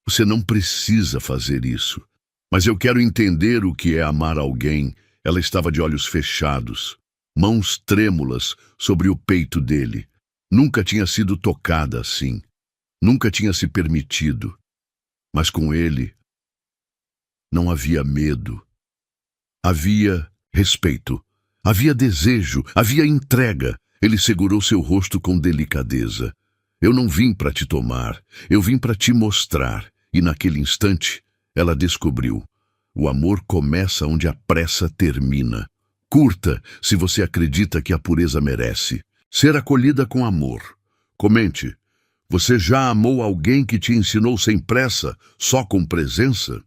Você não precisa fazer isso. Mas eu quero entender o que é amar alguém. Ela estava de olhos fechados, mãos trêmulas sobre o peito dele. Nunca tinha sido tocada assim. Nunca tinha se permitido. Mas com ele não havia medo. Havia respeito. Havia desejo. Havia entrega. Ele segurou seu rosto com delicadeza. Eu não vim para te tomar. Eu vim para te mostrar. E naquele instante, ela descobriu. O amor começa onde a pressa termina. Curta, se você acredita que a pureza merece. Ser acolhida com amor. Comente. Você já amou alguém que te ensinou sem pressa, só com presença?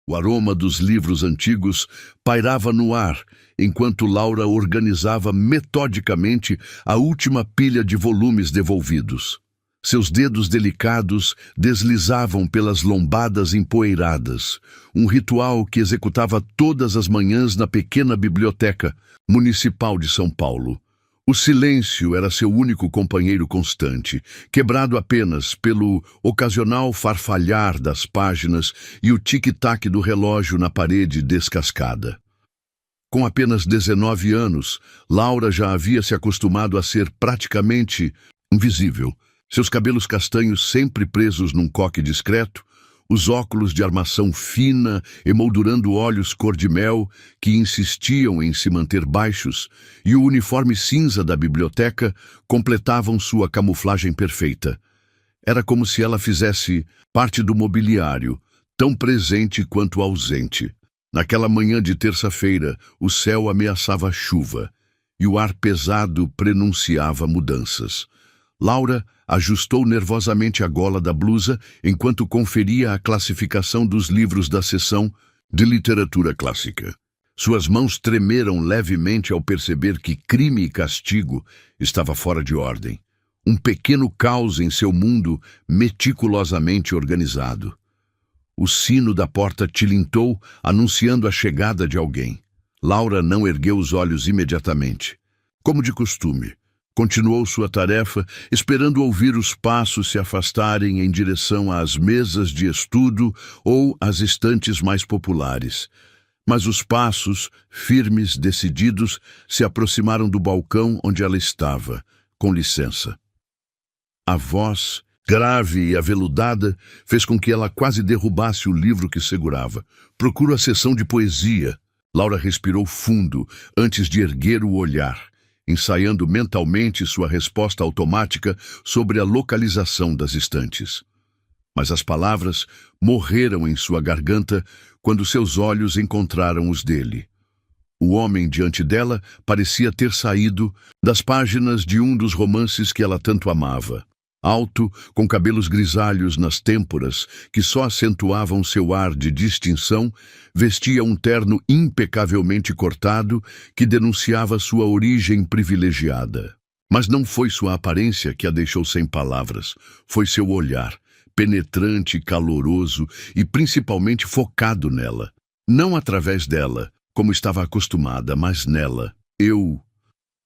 O aroma dos livros antigos pairava no ar, enquanto Laura organizava metodicamente a última pilha de volumes devolvidos. Seus dedos delicados deslizavam pelas lombadas empoeiradas, um ritual que executava todas as manhãs na pequena biblioteca municipal de São Paulo. O silêncio era seu único companheiro constante, quebrado apenas pelo ocasional farfalhar das páginas e o tic-tac do relógio na parede descascada. Com apenas 19 anos, Laura já havia se acostumado a ser praticamente invisível. Seus cabelos castanhos sempre presos num coque discreto, os óculos de armação fina emoldurando olhos cor-de-mel que insistiam em se manter baixos e o uniforme cinza da biblioteca completavam sua camuflagem perfeita. Era como se ela fizesse parte do mobiliário, tão presente quanto ausente. Naquela manhã de terça-feira, o céu ameaçava chuva e o ar pesado prenunciava mudanças. Laura ajustou nervosamente a gola da blusa enquanto conferia a classificação dos livros da seção de literatura clássica. Suas mãos tremeram levemente ao perceber que Crime e Castigo estava fora de ordem. Um pequeno caos em seu mundo meticulosamente organizado. O sino da porta tilintou, anunciando a chegada de alguém. Laura não ergueu os olhos imediatamente. Como de costume, continuou sua tarefa, esperando ouvir os passos se afastarem em direção às mesas de estudo ou às estantes mais populares. Mas os passos, firmes, decididos, se aproximaram do balcão onde ela estava. Com licença. A voz, grave e aveludada, fez com que ela quase derrubasse o livro que segurava. Procuro a seção de poesia. Laura respirou fundo antes de erguer o olhar, ensaiando mentalmente sua resposta automática sobre a localização das estantes. Mas as palavras morreram em sua garganta quando seus olhos encontraram os dele. O homem diante dela parecia ter saído das páginas de um dos romances que ela tanto amava. Alto, com cabelos grisalhos nas têmporas, que só acentuavam seu ar de distinção, vestia um terno impecavelmente cortado que denunciava sua origem privilegiada. Mas não foi sua aparência que a deixou sem palavras, foi seu olhar, penetrante, caloroso e principalmente focado nela. Não através dela, como estava acostumada, mas nela.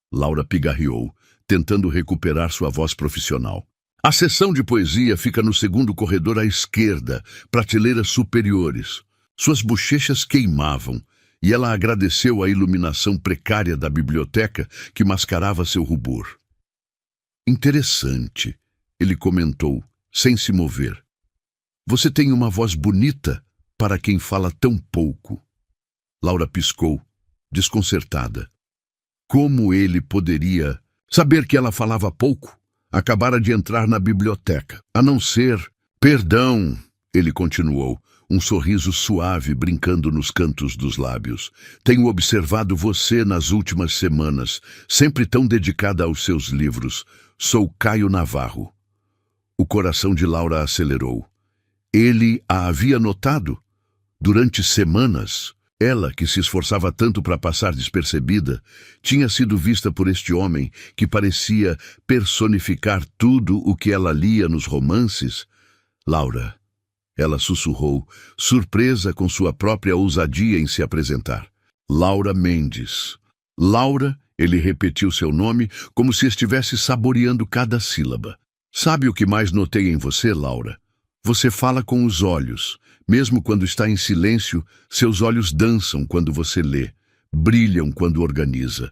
Laura pigarreou, tentando recuperar sua voz profissional. A seção de poesia fica no segundo corredor à esquerda, prateleiras superiores. Suas bochechas queimavam, e ela agradeceu a iluminação precária da biblioteca que mascarava seu rubor. Interessante, ele comentou, sem se mover. Você tem uma voz bonita para quem fala tão pouco. Laura piscou, desconcertada. Como ele poderia saber que ela falava pouco? Acabara de entrar na biblioteca, a não ser... Perdão, ele continuou, um sorriso suave brincando nos cantos dos lábios. Tenho observado você nas últimas semanas, sempre tão dedicada aos seus livros. Sou Caio Navarro. O coração de Laura acelerou. Ele a havia notado? Durante semanas... Ela, que se esforçava tanto para passar despercebida, tinha sido vista por este homem que parecia personificar tudo o que ela lia nos romances. Laura, ela sussurrou, surpresa com sua própria ousadia em se apresentar. Laura Mendes. Laura, ele repetiu seu nome como se estivesse saboreando cada sílaba. Sabe o que mais notei em você, Laura? Você fala com os olhos. Mesmo quando está em silêncio, seus olhos dançam quando você lê, brilham quando organiza.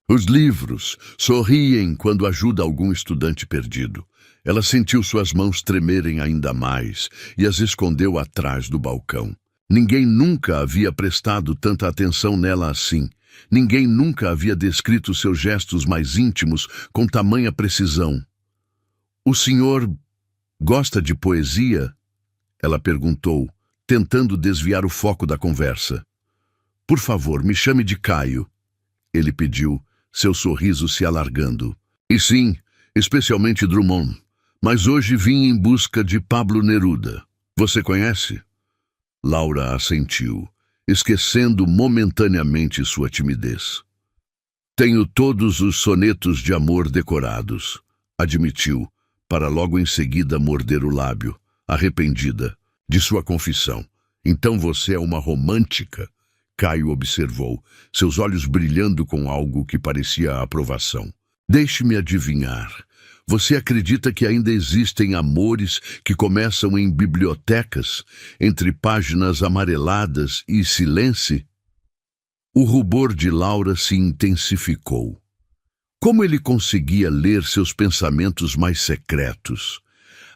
Os livros sorriem quando ajuda algum estudante perdido. Ela sentiu suas mãos tremerem ainda mais e as escondeu atrás do balcão. Ninguém nunca havia prestado tanta atenção nela assim. Ninguém nunca havia descrito seus gestos mais íntimos com tamanha precisão. "O senhor gosta de poesia?" Ela perguntou, tentando desviar o foco da conversa. "Por favor, me chame de Caio", ele pediu, seu sorriso se alargando. "E sim, especialmente Drummond. Mas hoje vim em busca de Pablo Neruda. Você conhece?" Laura assentiu, esquecendo momentaneamente sua timidez. "Tenho todos os sonetos de amor decorados", admitiu, para logo em seguida morder o lábio, arrependida de sua confissão. "Então você é uma romântica?" Caio observou, seus olhos brilhando com algo que parecia aprovação. "Deixe-me adivinhar. Você acredita que ainda existem amores que começam em bibliotecas, entre páginas amareladas e silêncio?" O rubor de Laura se intensificou. Como ele conseguia ler seus pensamentos mais secretos?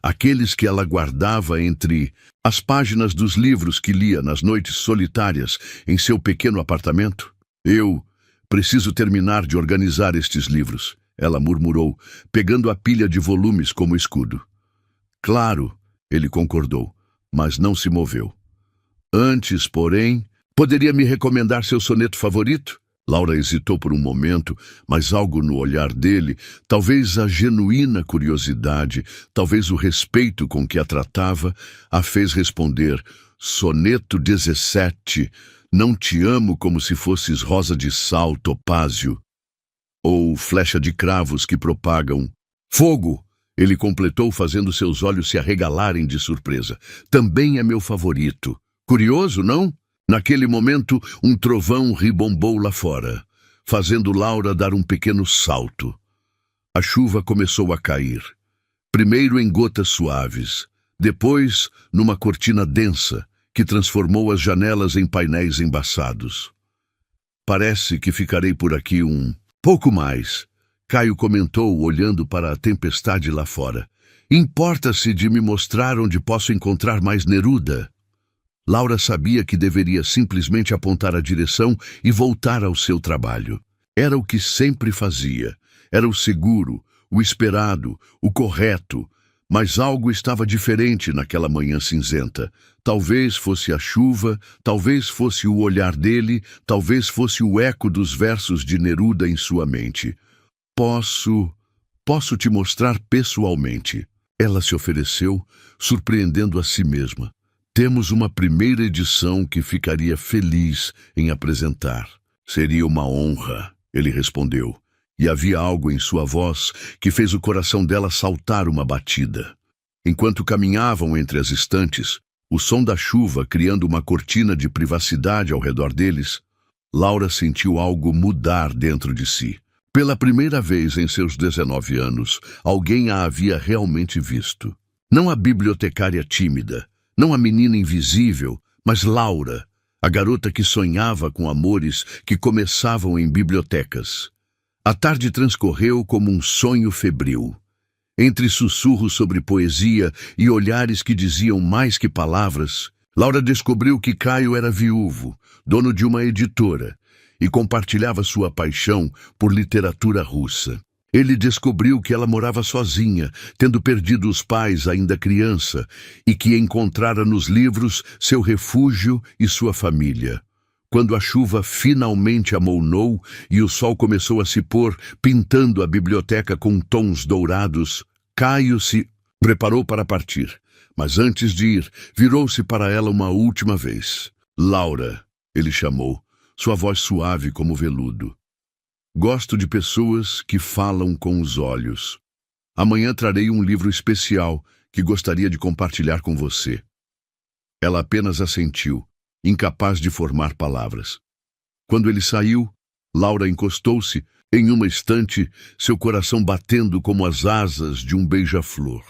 Aqueles que ela guardava entre as páginas dos livros que lia nas noites solitárias em seu pequeno apartamento? "Eu preciso terminar de organizar estes livros", ela murmurou, pegando a pilha de volumes como escudo. "Claro", ele concordou, mas não se moveu. "Antes, porém, poderia me recomendar seu soneto favorito?" Laura hesitou por um momento, mas algo no olhar dele, talvez a genuína curiosidade, talvez o respeito com que a tratava, a fez responder: "Soneto 17, não te amo como se fosses rosa de sal, topázio, ou flecha de cravos que propagam fogo", ele completou, fazendo seus olhos se arregalarem de surpresa. "Também é meu favorito. Curioso, não?" Naquele momento, um trovão ribombou lá fora, fazendo Laura dar um pequeno salto. A chuva começou a cair, primeiro em gotas suaves, depois numa cortina densa que transformou as janelas em painéis embaçados. "Parece que ficarei por aqui um pouco mais", Caio comentou, olhando para a tempestade lá fora. "Importa-se de me mostrar onde posso encontrar mais Neruda?" Laura sabia que deveria simplesmente apontar a direção e voltar ao seu trabalho. Era o que sempre fazia. Era o seguro, o esperado, o correto. Mas algo estava diferente naquela manhã cinzenta. Talvez fosse a chuva, talvez fosse o olhar dele, talvez fosse o eco dos versos de Neruda em sua mente. Posso te mostrar pessoalmente." Ela se ofereceu, surpreendendo a si mesma. "Temos uma primeira edição que ficaria feliz em apresentar." "Seria uma honra", ele respondeu, e havia algo em sua voz que fez o coração dela saltar uma batida. Enquanto caminhavam entre as estantes, o som da chuva criando uma cortina de privacidade ao redor deles, Laura sentiu algo mudar dentro de si. Pela primeira vez em seus 19 anos, alguém a havia realmente visto. Não a bibliotecária tímida, não a menina invisível, mas Laura, a garota que sonhava com amores que começavam em bibliotecas. A tarde transcorreu como um sonho febril. Entre sussurros sobre poesia e olhares que diziam mais que palavras, Laura descobriu que Caio era viúvo, dono de uma editora, e compartilhava sua paixão por literatura russa. Ele descobriu que ela morava sozinha, tendo perdido os pais ainda criança, e que encontrara nos livros seu refúgio e sua família. Quando a chuva finalmente amolnou e o sol começou a se pôr, pintando a biblioteca com tons dourados, Caio se preparou para partir. Mas antes de ir, virou-se para ela uma última vez. "Laura", ele chamou, sua voz suave como veludo. "Gosto de pessoas que falam com os olhos. Amanhã trarei um livro especial que gostaria de compartilhar com você." Ela apenas assentiu, incapaz de formar palavras. Quando ele saiu, Laura encostou-se em uma estante, seu coração batendo como as asas de um beija-flor.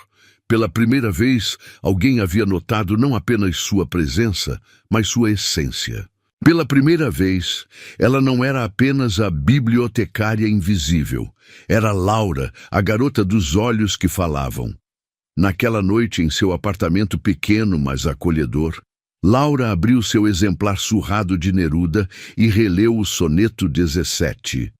Pela primeira vez, alguém havia notado não apenas sua presença, mas sua essência. Pela primeira vez, ela não era apenas a bibliotecária invisível. Era Laura, a garota dos olhos que falavam. Naquela noite, em seu apartamento pequeno, mas acolhedor, Laura abriu seu exemplar surrado de Neruda e releu o soneto 17.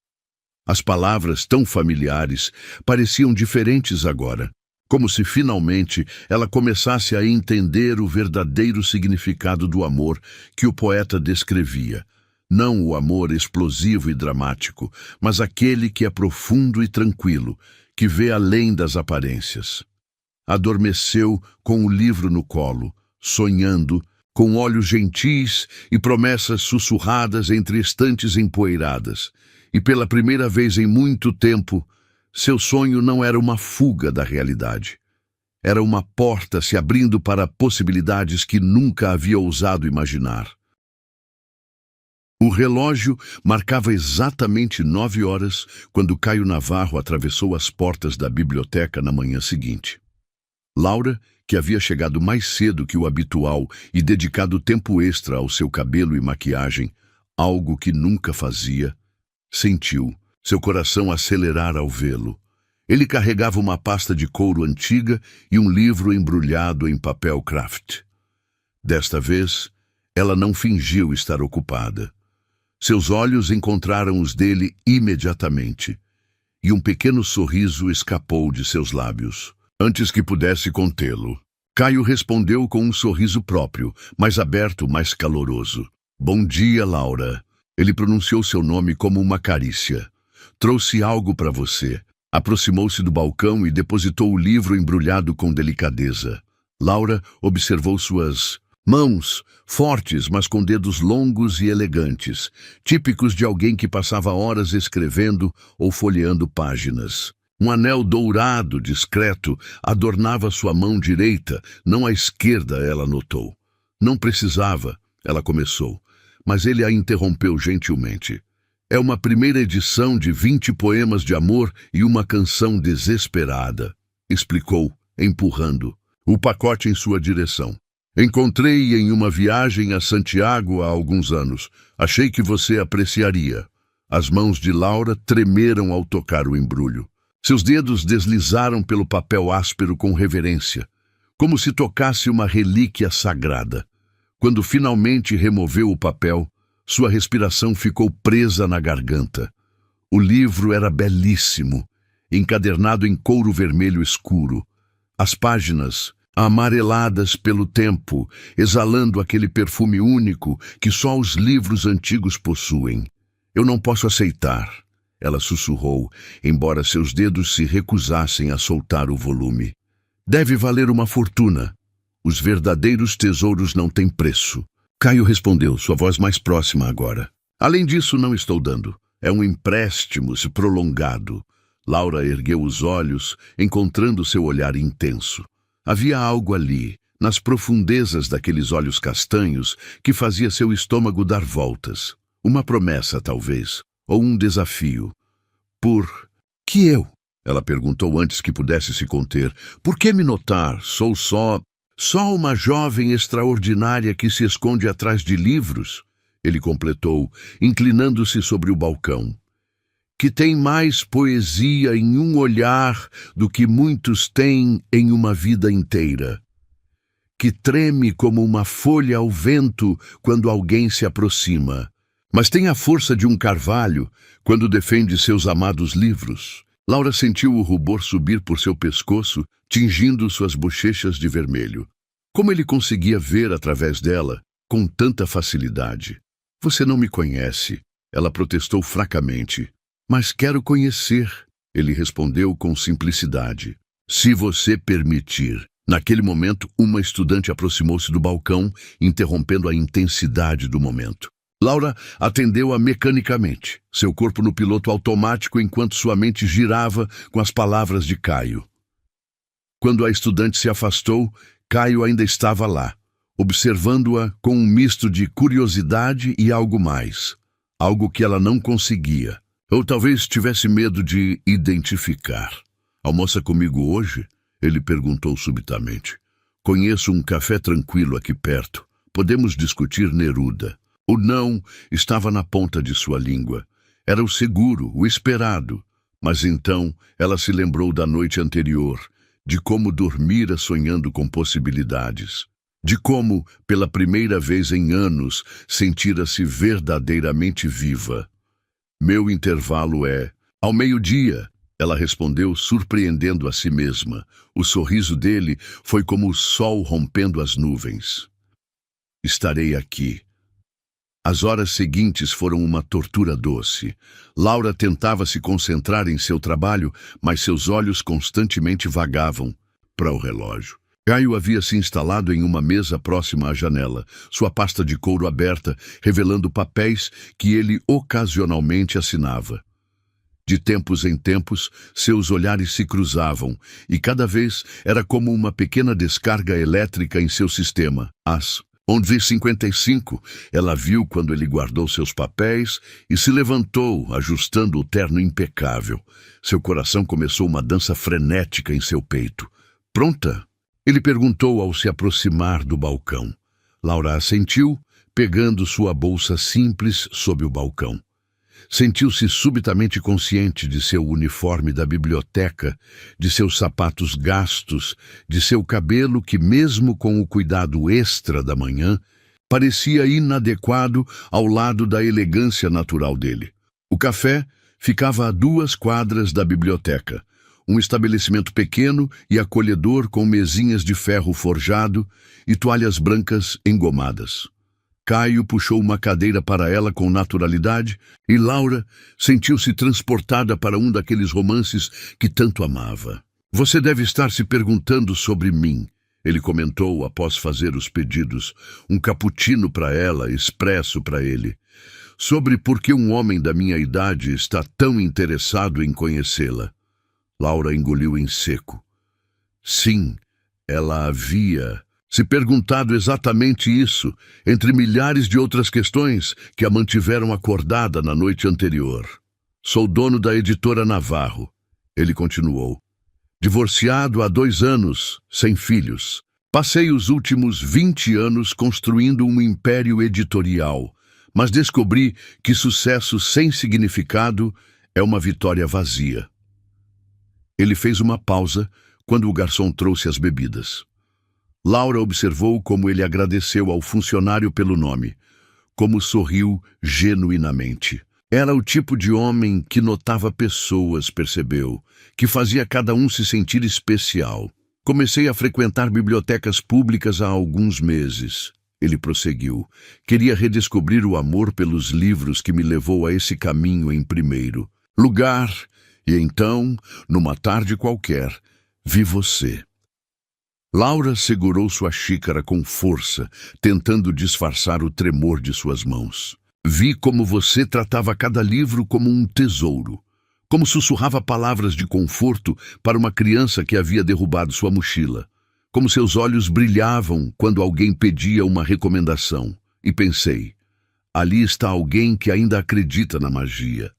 As palavras, tão familiares, pareciam diferentes agora, como se finalmente ela começasse a entender o verdadeiro significado do amor que o poeta descrevia. Não o amor explosivo e dramático, mas aquele que é profundo e tranquilo, que vê além das aparências. Adormeceu com o livro no colo, sonhando, com olhos gentis e promessas sussurradas entre estantes empoeiradas. E pela primeira vez em muito tempo, seu sonho não era uma fuga da realidade. Era uma porta se abrindo para possibilidades que nunca havia ousado imaginar. O relógio marcava exatamente 9 horas quando Caio Navarro atravessou as portas da biblioteca na manhã seguinte. Laura, que havia chegado mais cedo que o habitual e dedicado tempo extra ao seu cabelo e maquiagem, algo que nunca fazia, sentiu seu coração acelerar ao vê-lo. Ele carregava uma pasta de couro antiga e um livro embrulhado em papel craft. Desta vez, ela não fingiu estar ocupada. Seus olhos encontraram os dele imediatamente, e um pequeno sorriso escapou de seus lábios. Antes que pudesse contê-lo, Caio respondeu com um sorriso próprio, mais aberto, mais caloroso. Bom dia, Laura. Ele pronunciou seu nome como uma carícia. Trouxe algo para você. Aproximou-se do balcão e depositou o livro embrulhado com delicadeza. Laura observou suas mãos, fortes, mas com dedos longos e elegantes, típicos de alguém que passava horas escrevendo ou folheando páginas. Um anel dourado, discreto, adornava sua mão direita, não a esquerda, ela notou. Não precisava, ela começou, mas ele a interrompeu gentilmente. É uma primeira edição de 20 poemas de amor e uma canção desesperada, explicou, empurrando o pacote em sua direção. Encontrei em uma viagem a Santiago há alguns anos. Achei que você apreciaria. As mãos de Laura tremeram ao tocar o embrulho. Seus dedos deslizaram pelo papel áspero com reverência, como se tocasse uma relíquia sagrada. Quando finalmente removeu o papel, sua respiração ficou presa na garganta. O livro era belíssimo, encadernado em couro vermelho escuro. As páginas, amareladas pelo tempo, exalando aquele perfume único que só os livros antigos possuem. Eu não posso aceitar, ela sussurrou, embora seus dedos se recusassem a soltar o volume. Deve valer uma fortuna. Os verdadeiros tesouros não têm preço. Caio respondeu, sua voz mais próxima agora. Além disso, não estou dando. É um empréstimo prolongado. Laura ergueu os olhos, encontrando seu olhar intenso. Havia algo ali, nas profundezas daqueles olhos castanhos, que fazia seu estômago dar voltas. Uma promessa, talvez, ou um desafio. Por que eu? Ela perguntou antes que pudesse se conter. Por que me notar? Sou só uma jovem extraordinária que se esconde atrás de livros? Ele completou, inclinando-se sobre o balcão. Que tem mais poesia em um olhar do que muitos têm em uma vida inteira. Que treme como uma folha ao vento quando alguém se aproxima, mas tem a força de um carvalho quando defende seus amados livros. Laura sentiu o rubor subir por seu pescoço, tingindo suas bochechas de vermelho. Como ele conseguia ver através dela com tanta facilidade? Você não me conhece, ela protestou fracamente. Mas quero conhecer, ele respondeu com simplicidade. Se você permitir. Naquele momento, uma estudante aproximou-se do balcão, interrompendo a intensidade do momento. Laura atendeu-a mecanicamente, seu corpo no piloto automático enquanto sua mente girava com as palavras de Caio. Quando a estudante se afastou, Caio ainda estava lá, observando-a com um misto de curiosidade e algo mais, algo que ela não conseguia, ou talvez tivesse medo de identificar. Almoça comigo hoje? Ele perguntou subitamente. Conheço um café tranquilo aqui perto. Podemos discutir Neruda. O não estava na ponta de sua língua. Era o seguro, o esperado. Mas então ela se lembrou da noite anterior, de como dormira sonhando com possibilidades. De como, pela primeira vez em anos, sentira-se verdadeiramente viva. Meu intervalo é ao meio-dia, ela respondeu, surpreendendo a si mesma. O sorriso dele foi como o sol rompendo as nuvens. Estarei aqui. As horas seguintes foram uma tortura doce. Laura tentava se concentrar em seu trabalho, mas seus olhos constantemente vagavam para o relógio. Caio havia se instalado em uma mesa próxima à janela, sua pasta de couro aberta, revelando papéis que ele ocasionalmente assinava. De tempos em tempos, seus olhares se cruzavam, e cada vez era como uma pequena descarga elétrica em seu sistema. Às 11h55, ela viu quando ele guardou seus papéis e se levantou, ajustando o terno impecável. Seu coração começou uma dança frenética em seu peito. Pronta? Ele perguntou ao se aproximar do balcão. Laura assentiu, pegando sua bolsa simples sob o balcão. Sentiu-se subitamente consciente de seu uniforme da biblioteca, de seus sapatos gastos, de seu cabelo que, mesmo com o cuidado extra da manhã, parecia inadequado ao lado da elegância natural dele. O café ficava a 2 quadras da biblioteca, um estabelecimento pequeno e acolhedor com mesinhas de ferro forjado e toalhas brancas engomadas. Caio puxou uma cadeira para ela com naturalidade e Laura sentiu-se transportada para um daqueles romances que tanto amava. Você deve estar se perguntando sobre mim, ele comentou após fazer os pedidos. Um cappuccino para ela, expresso para ele. Sobre por que um homem da minha idade está tão interessado em conhecê-la. Laura engoliu em seco. Sim, ela havia se perguntado exatamente isso, entre milhares de outras questões que a mantiveram acordada na noite anterior. Sou dono da editora Navarro, ele continuou. Divorciado há 2 anos, sem filhos. Passei os últimos 20 anos construindo um império editorial, mas descobri que sucesso sem significado é uma vitória vazia. Ele fez uma pausa quando o garçom trouxe as bebidas. Laura observou como ele agradeceu ao funcionário pelo nome, como sorriu genuinamente. Era o tipo de homem que notava pessoas, percebeu, que fazia cada um se sentir especial. Comecei a frequentar bibliotecas públicas há alguns meses. Ele prosseguiu. Queria redescobrir o amor pelos livros que me levou a esse caminho em primeiro lugar. E então, numa tarde qualquer, vi você. Laura segurou sua xícara com força, tentando disfarçar o tremor de suas mãos. Vi como você tratava cada livro como um tesouro, como sussurrava palavras de conforto para uma criança que havia derrubado sua mochila, como seus olhos brilhavam quando alguém pedia uma recomendação. E pensei, ali está alguém que ainda acredita na magia.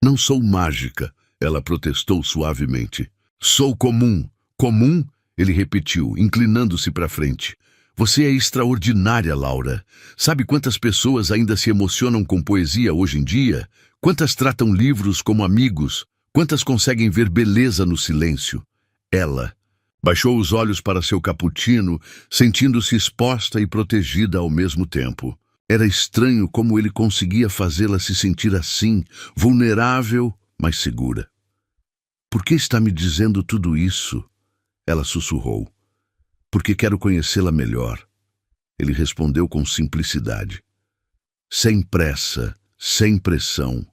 Não sou mágica, ela protestou suavemente. Sou comum. Comum? Ele repetiu, inclinando-se para frente. Você é extraordinária, Laura. Sabe quantas pessoas ainda se emocionam com poesia hoje em dia? Quantas tratam livros como amigos? Quantas conseguem ver beleza no silêncio? Ela baixou os olhos para seu cappuccino, sentindo-se exposta e protegida ao mesmo tempo. Era estranho como ele conseguia fazê-la se sentir assim, vulnerável, mas segura. Por que está me dizendo tudo isso? Ela sussurrou. Porque quero conhecê-la melhor. Ele respondeu com simplicidade. Sem pressa, sem pressão.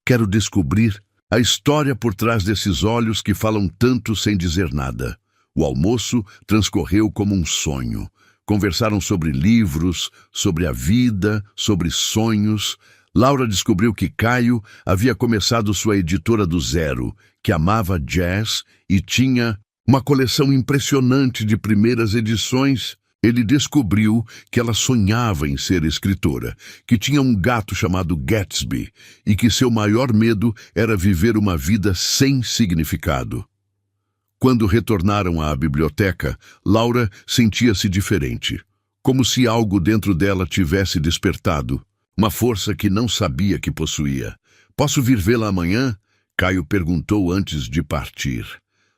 Quero descobrir a história por trás desses olhos que falam tanto sem dizer nada. O almoço transcorreu como um sonho. Conversaram sobre livros, sobre a vida, sobre sonhos. Laura descobriu que Caio havia começado sua editora do zero, que amava jazz e tinha uma coleção impressionante de primeiras edições. Ele descobriu que ela sonhava em ser escritora, que tinha um gato chamado Gatsby e que seu maior medo era viver uma vida sem significado. Quando retornaram à biblioteca, Laura sentia-se diferente, como se algo dentro dela tivesse despertado, uma força que não sabia que possuía. "Posso vir vê-la amanhã?" Caio perguntou antes de partir.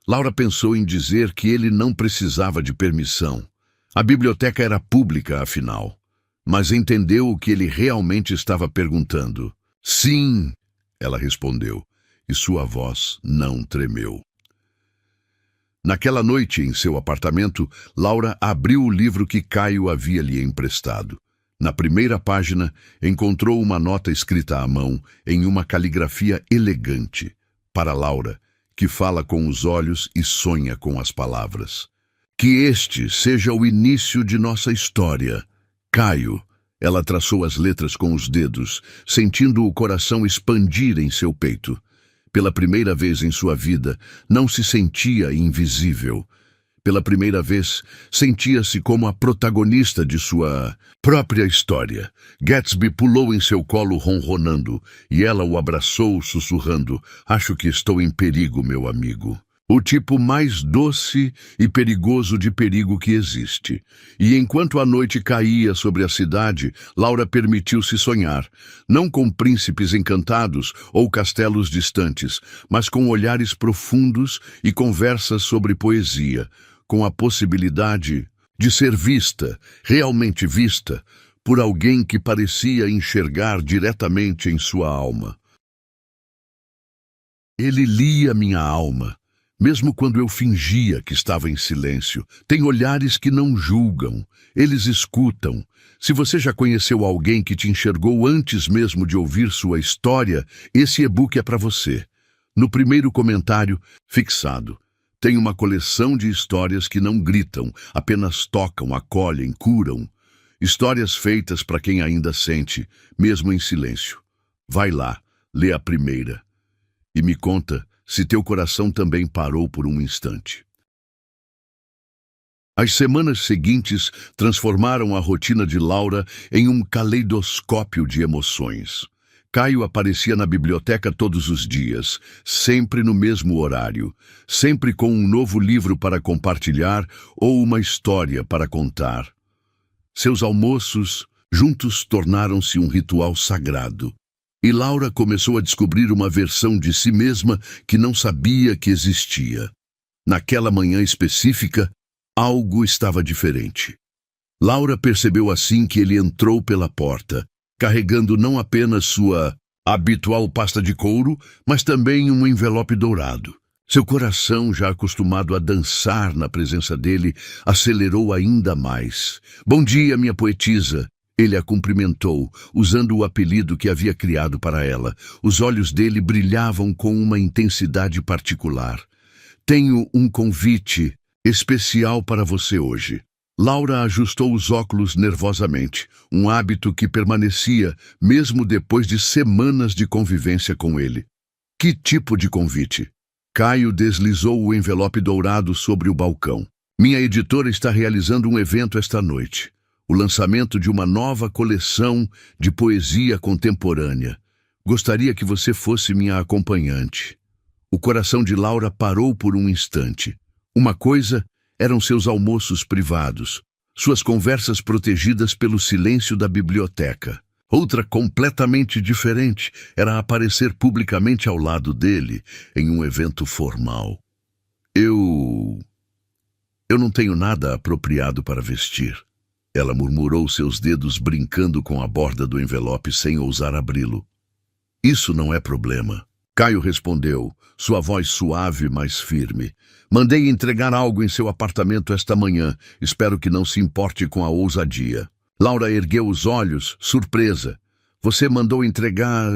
Laura pensou em dizer que ele não precisava de permissão. A biblioteca era pública, afinal. Mas entendeu o que ele realmente estava perguntando. "Sim", ela respondeu, e sua voz não tremeu. Naquela noite, em seu apartamento, Laura abriu o livro que Caio havia lhe emprestado. Na primeira página, encontrou uma nota escrita à mão, em uma caligrafia elegante, para Laura, que fala com os olhos e sonha com as palavras. "Que este seja o início de nossa história. Caio." Ela traçou as letras com os dedos, sentindo o coração expandir em seu peito. Pela primeira vez em sua vida, não se sentia invisível. Pela primeira vez, sentia-se como a protagonista de sua própria história. Gatsby pulou em seu colo ronronando, e ela o abraçou sussurrando: "Acho que estou em perigo, meu amigo." O tipo mais doce e perigoso de perigo que existe. E enquanto a noite caía sobre a cidade, Laura permitiu-se sonhar, não com príncipes encantados ou castelos distantes, mas com olhares profundos e conversas sobre poesia, com a possibilidade de ser vista, realmente vista, por alguém que parecia enxergar diretamente em sua alma. Ele lia minha alma. Mesmo quando eu fingia que estava em silêncio. Tem olhares que não julgam, eles escutam. Se você já conheceu alguém que te enxergou antes mesmo de ouvir sua história, esse e-book é para você. No primeiro comentário, fixado. Tem uma coleção de histórias que não gritam, apenas tocam, acolhem, curam. Histórias feitas para quem ainda sente, mesmo em silêncio. Vai lá, lê a primeira. E me conta se teu coração também parou por um instante. As semanas seguintes transformaram a rotina de Laura em um caleidoscópio de emoções. Caio aparecia na biblioteca todos os dias, sempre no mesmo horário, sempre com um novo livro para compartilhar ou uma história para contar. Seus almoços juntos tornaram-se um ritual sagrado. E Laura começou a descobrir uma versão de si mesma que não sabia que existia. Naquela manhã específica, algo estava diferente. Laura percebeu assim que ele entrou pela porta, carregando não apenas sua habitual pasta de couro, mas também um envelope dourado. Seu coração, já acostumado a dançar na presença dele, acelerou ainda mais. "Bom dia, minha poetisa." Ele a cumprimentou, usando o apelido que havia criado para ela. Os olhos dele brilhavam com uma intensidade particular. "Tenho um convite especial para você hoje." Laura ajustou os óculos nervosamente, um hábito que permanecia mesmo depois de semanas de convivência com ele. "Que tipo de convite?" Caio deslizou o envelope dourado sobre o balcão. "Minha editora está realizando um evento esta noite. O lançamento de uma nova coleção de poesia contemporânea. Gostaria que você fosse minha acompanhante." O coração de Laura parou por um instante. Uma coisa eram seus almoços privados, suas conversas protegidas pelo silêncio da biblioteca. Outra, completamente diferente, era aparecer publicamente ao lado dele em um evento formal. Eu não tenho nada apropriado para vestir." Ela murmurou, seus dedos brincando com a borda do envelope sem ousar abri-lo. "Isso não é problema." Caio respondeu, sua voz suave, mas firme. "Mandei entregar algo em seu apartamento esta manhã. Espero que não se importe com a ousadia." Laura ergueu os olhos, surpresa. "Você mandou entregar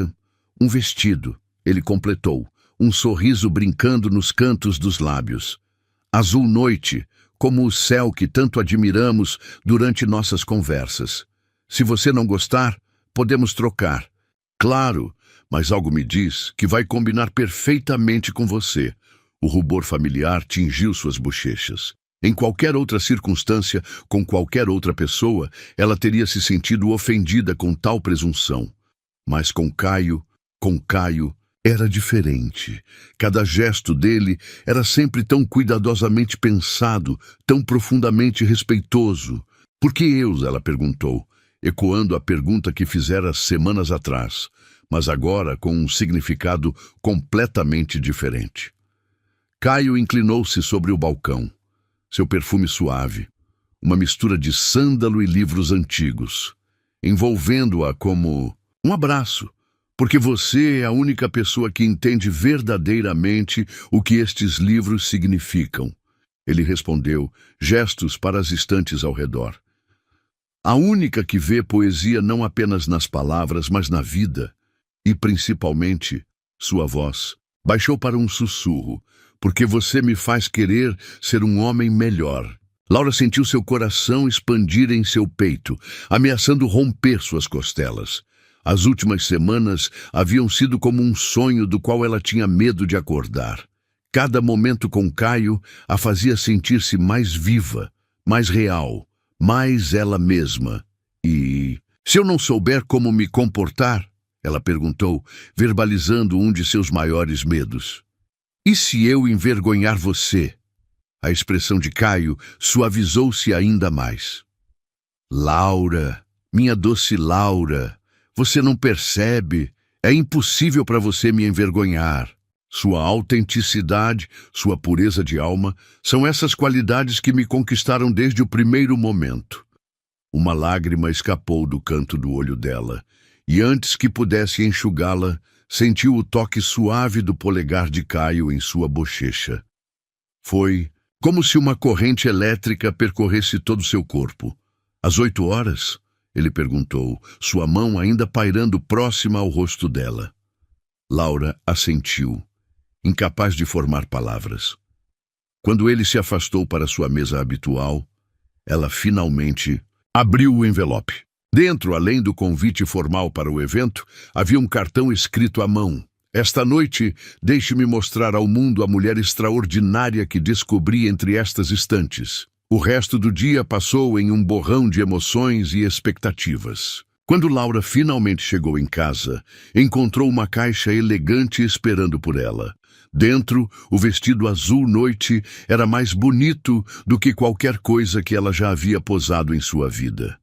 um vestido." Ele completou, um sorriso brincando nos cantos dos lábios. "Azul noite, como o céu que tanto admiramos durante nossas conversas. Se você não gostar, podemos trocar." "Claro, mas algo me diz que vai combinar perfeitamente com você." O rubor familiar tingiu suas bochechas. Em qualquer outra circunstância, com qualquer outra pessoa, ela teria se sentido ofendida com tal presunção. Mas com Caio, era diferente. Cada gesto dele era sempre tão cuidadosamente pensado, tão profundamente respeitoso. Por que eu? Ela perguntou, ecoando a pergunta que fizera semanas atrás, mas agora com um significado completamente diferente. Caio inclinou-se sobre o balcão. Seu perfume suave, uma mistura de sândalo e livros antigos, envolvendo-a como um abraço, porque você é a única pessoa que entende verdadeiramente o que estes livros significam. Ele respondeu, gestos para as estantes ao redor. A única que vê poesia não apenas nas palavras, mas na vida, e principalmente sua voz. Baixou para um sussurro, porque você me faz querer ser um homem melhor. Laura sentiu seu coração expandir em seu peito, ameaçando romper suas costelas. As últimas semanas haviam sido como um sonho do qual ela tinha medo de acordar. Cada momento com Caio a fazia sentir-se mais viva, mais real, mais ela mesma. E se eu não souber como me comportar? Ela perguntou, verbalizando um de seus maiores medos. E se eu envergonhar você? A expressão de Caio suavizou-se ainda mais. Laura, minha doce Laura, você não percebe? É impossível para você me envergonhar. Sua autenticidade, sua pureza de alma, são essas qualidades que me conquistaram desde o primeiro momento. Uma lágrima escapou do canto do olho dela, e antes que pudesse enxugá-la, sentiu o toque suave do polegar de Caio em sua bochecha. Foi como se uma corrente elétrica percorresse todo seu corpo. Às 8 horas? Ele perguntou, sua mão ainda pairando próxima ao rosto dela. Laura assentiu, incapaz de formar palavras. Quando ele se afastou para sua mesa habitual, ela finalmente abriu o envelope. Dentro, além do convite formal para o evento, havia um cartão escrito à mão. Esta noite, deixe-me mostrar ao mundo a mulher extraordinária que descobri entre estas estantes. O resto do dia passou em um borrão de emoções e expectativas. Quando Laura finalmente chegou em casa, encontrou uma caixa elegante esperando por ela. Dentro, o vestido azul noite era mais bonito do que qualquer coisa que ela já havia posado em sua vida.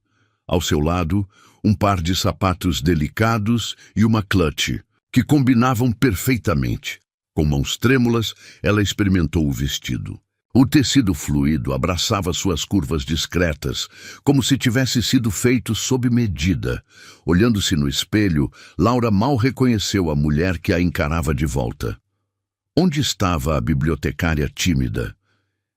Ao seu lado, um par de sapatos delicados e uma clutch, que combinavam perfeitamente. Com mãos trêmulas, ela experimentou o vestido. O tecido fluido abraçava suas curvas discretas, como se tivesse sido feito sob medida. Olhando-se no espelho, Laura mal reconheceu a mulher que a encarava de volta. Onde estava a bibliotecária tímida?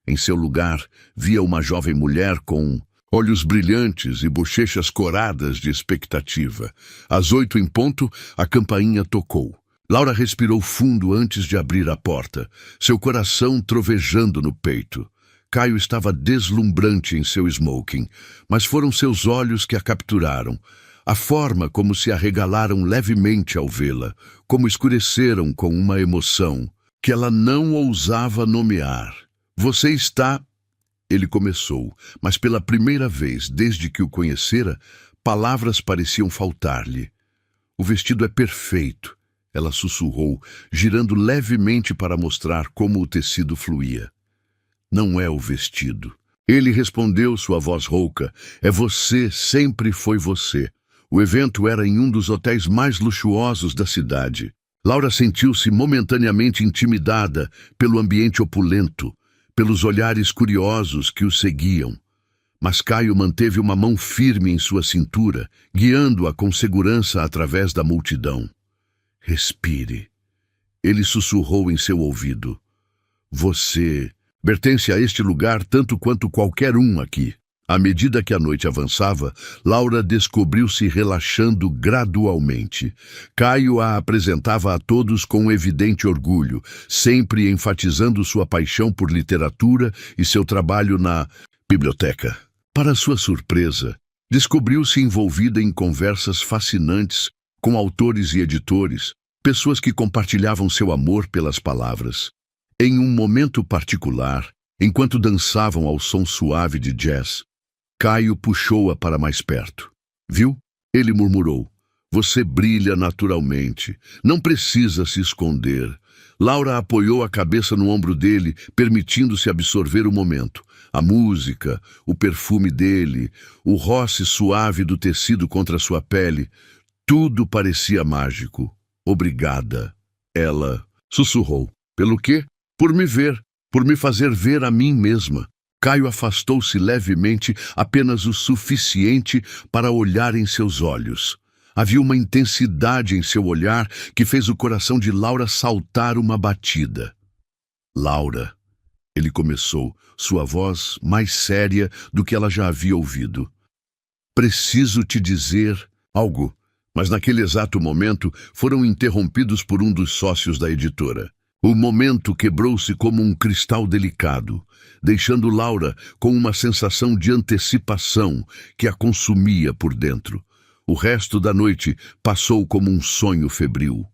Em seu lugar, via uma jovem mulher com olhos brilhantes e bochechas coradas de expectativa. Às 8 em ponto, a campainha tocou. Laura respirou fundo antes de abrir a porta, seu coração trovejando no peito. Caio estava deslumbrante em seu smoking, mas foram seus olhos que a capturaram. A forma como se arregalaram levemente ao vê-la, como escureceram com uma emoção que ela não ousava nomear. Você está... Ele começou, mas pela primeira vez desde que o conhecera, palavras pareciam faltar-lhe. O vestido é perfeito. Ela sussurrou, girando levemente para mostrar como o tecido fluía. Não é o vestido. Ele respondeu, sua voz rouca. É você, sempre foi você. O evento era em um dos hotéis mais luxuosos da cidade. Laura sentiu-se momentaneamente intimidada pelo ambiente opulento, pelos olhares curiosos que o seguiam. Mas Caio manteve uma mão firme em sua cintura, guiando-a com segurança através da multidão. Respire. Ele sussurrou em seu ouvido. Você pertence a este lugar tanto quanto qualquer um aqui. À medida que a noite avançava, Laura descobriu-se relaxando gradualmente. Caio a apresentava a todos com evidente orgulho, sempre enfatizando sua paixão por literatura e seu trabalho na biblioteca. Para sua surpresa, descobriu-se envolvida em conversas fascinantes com autores e editores, pessoas que compartilhavam seu amor pelas palavras. Em um momento particular, enquanto dançavam ao som suave de jazz, Caio puxou-a para mais perto. Viu? Ele murmurou. Você brilha naturalmente. Não precisa se esconder. Laura apoiou a cabeça no ombro dele, permitindo-se absorver o momento. A música, o perfume dele, o roce suave do tecido contra sua pele, tudo parecia mágico. Obrigada, ela sussurrou. Pelo quê? Por me ver, por me fazer ver a mim mesma. Caio afastou-se levemente, apenas o suficiente para olhar em seus olhos. Havia uma intensidade em seu olhar que fez o coração de Laura saltar uma batida. Laura, ele começou, sua voz mais séria do que ela já havia ouvido. Preciso te dizer algo, mas naquele exato momento foram interrompidos por um dos sócios da editora. O momento quebrou-se como um cristal delicado, deixando Laura com uma sensação de antecipação que a consumia por dentro. O resto da noite passou como um sonho febril.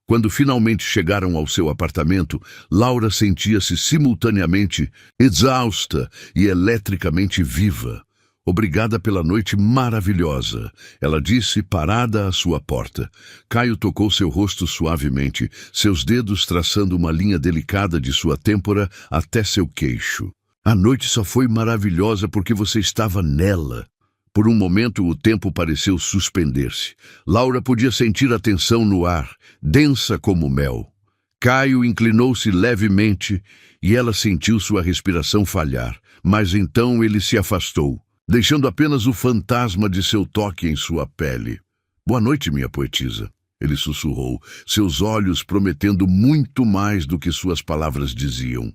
Quando finalmente chegaram ao seu apartamento, Laura sentia-se simultaneamente exausta e eletricamente viva. Obrigada pela noite maravilhosa, ela disse, parada à sua porta. Caio tocou seu rosto suavemente, seus dedos traçando uma linha delicada de sua têmpora até seu queixo. A noite só foi maravilhosa porque você estava nela. Por um momento o tempo pareceu suspender-se. Laura podia sentir a tensão no ar, densa como mel. Caio inclinou-se levemente e ela sentiu sua respiração falhar, mas então ele se afastou, deixando apenas o fantasma de seu toque em sua pele. Boa noite, minha poetisa, ele sussurrou, seus olhos prometendo muito mais do que suas palavras diziam.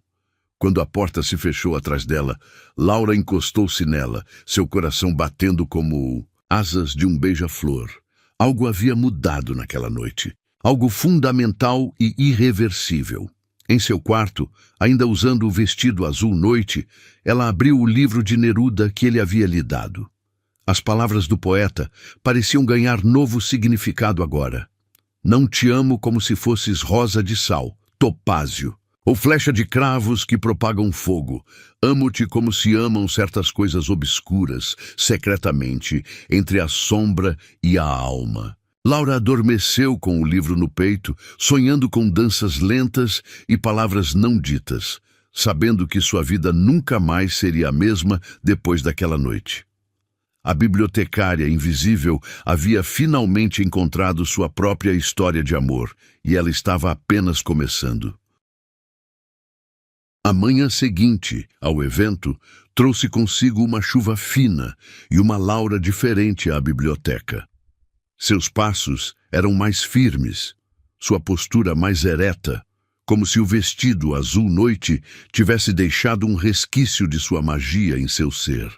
Quando a porta se fechou atrás dela, Laura encostou-se nela, seu coração batendo como asas de um beija-flor. Algo havia mudado naquela noite. Algo fundamental e irreversível. Em seu quarto, ainda usando o vestido azul noite, ela abriu o livro de Neruda que ele havia lhe dado. As palavras do poeta pareciam ganhar novo significado agora. Não te amo como se fosses rosa de sal, topázio, ou flecha de cravos que propagam fogo. Amo-te como se amam certas coisas obscuras, secretamente, entre a sombra e a alma. Laura adormeceu com o livro no peito, sonhando com danças lentas e palavras não ditas, sabendo que sua vida nunca mais seria a mesma depois daquela noite. A bibliotecária invisível havia finalmente encontrado sua própria história de amor, e ela estava apenas começando. A manhã seguinte ao evento trouxe consigo uma chuva fina e uma Laura diferente à biblioteca. Seus passos eram mais firmes, sua postura mais ereta, como se o vestido azul noite tivesse deixado um resquício de sua magia em seu ser.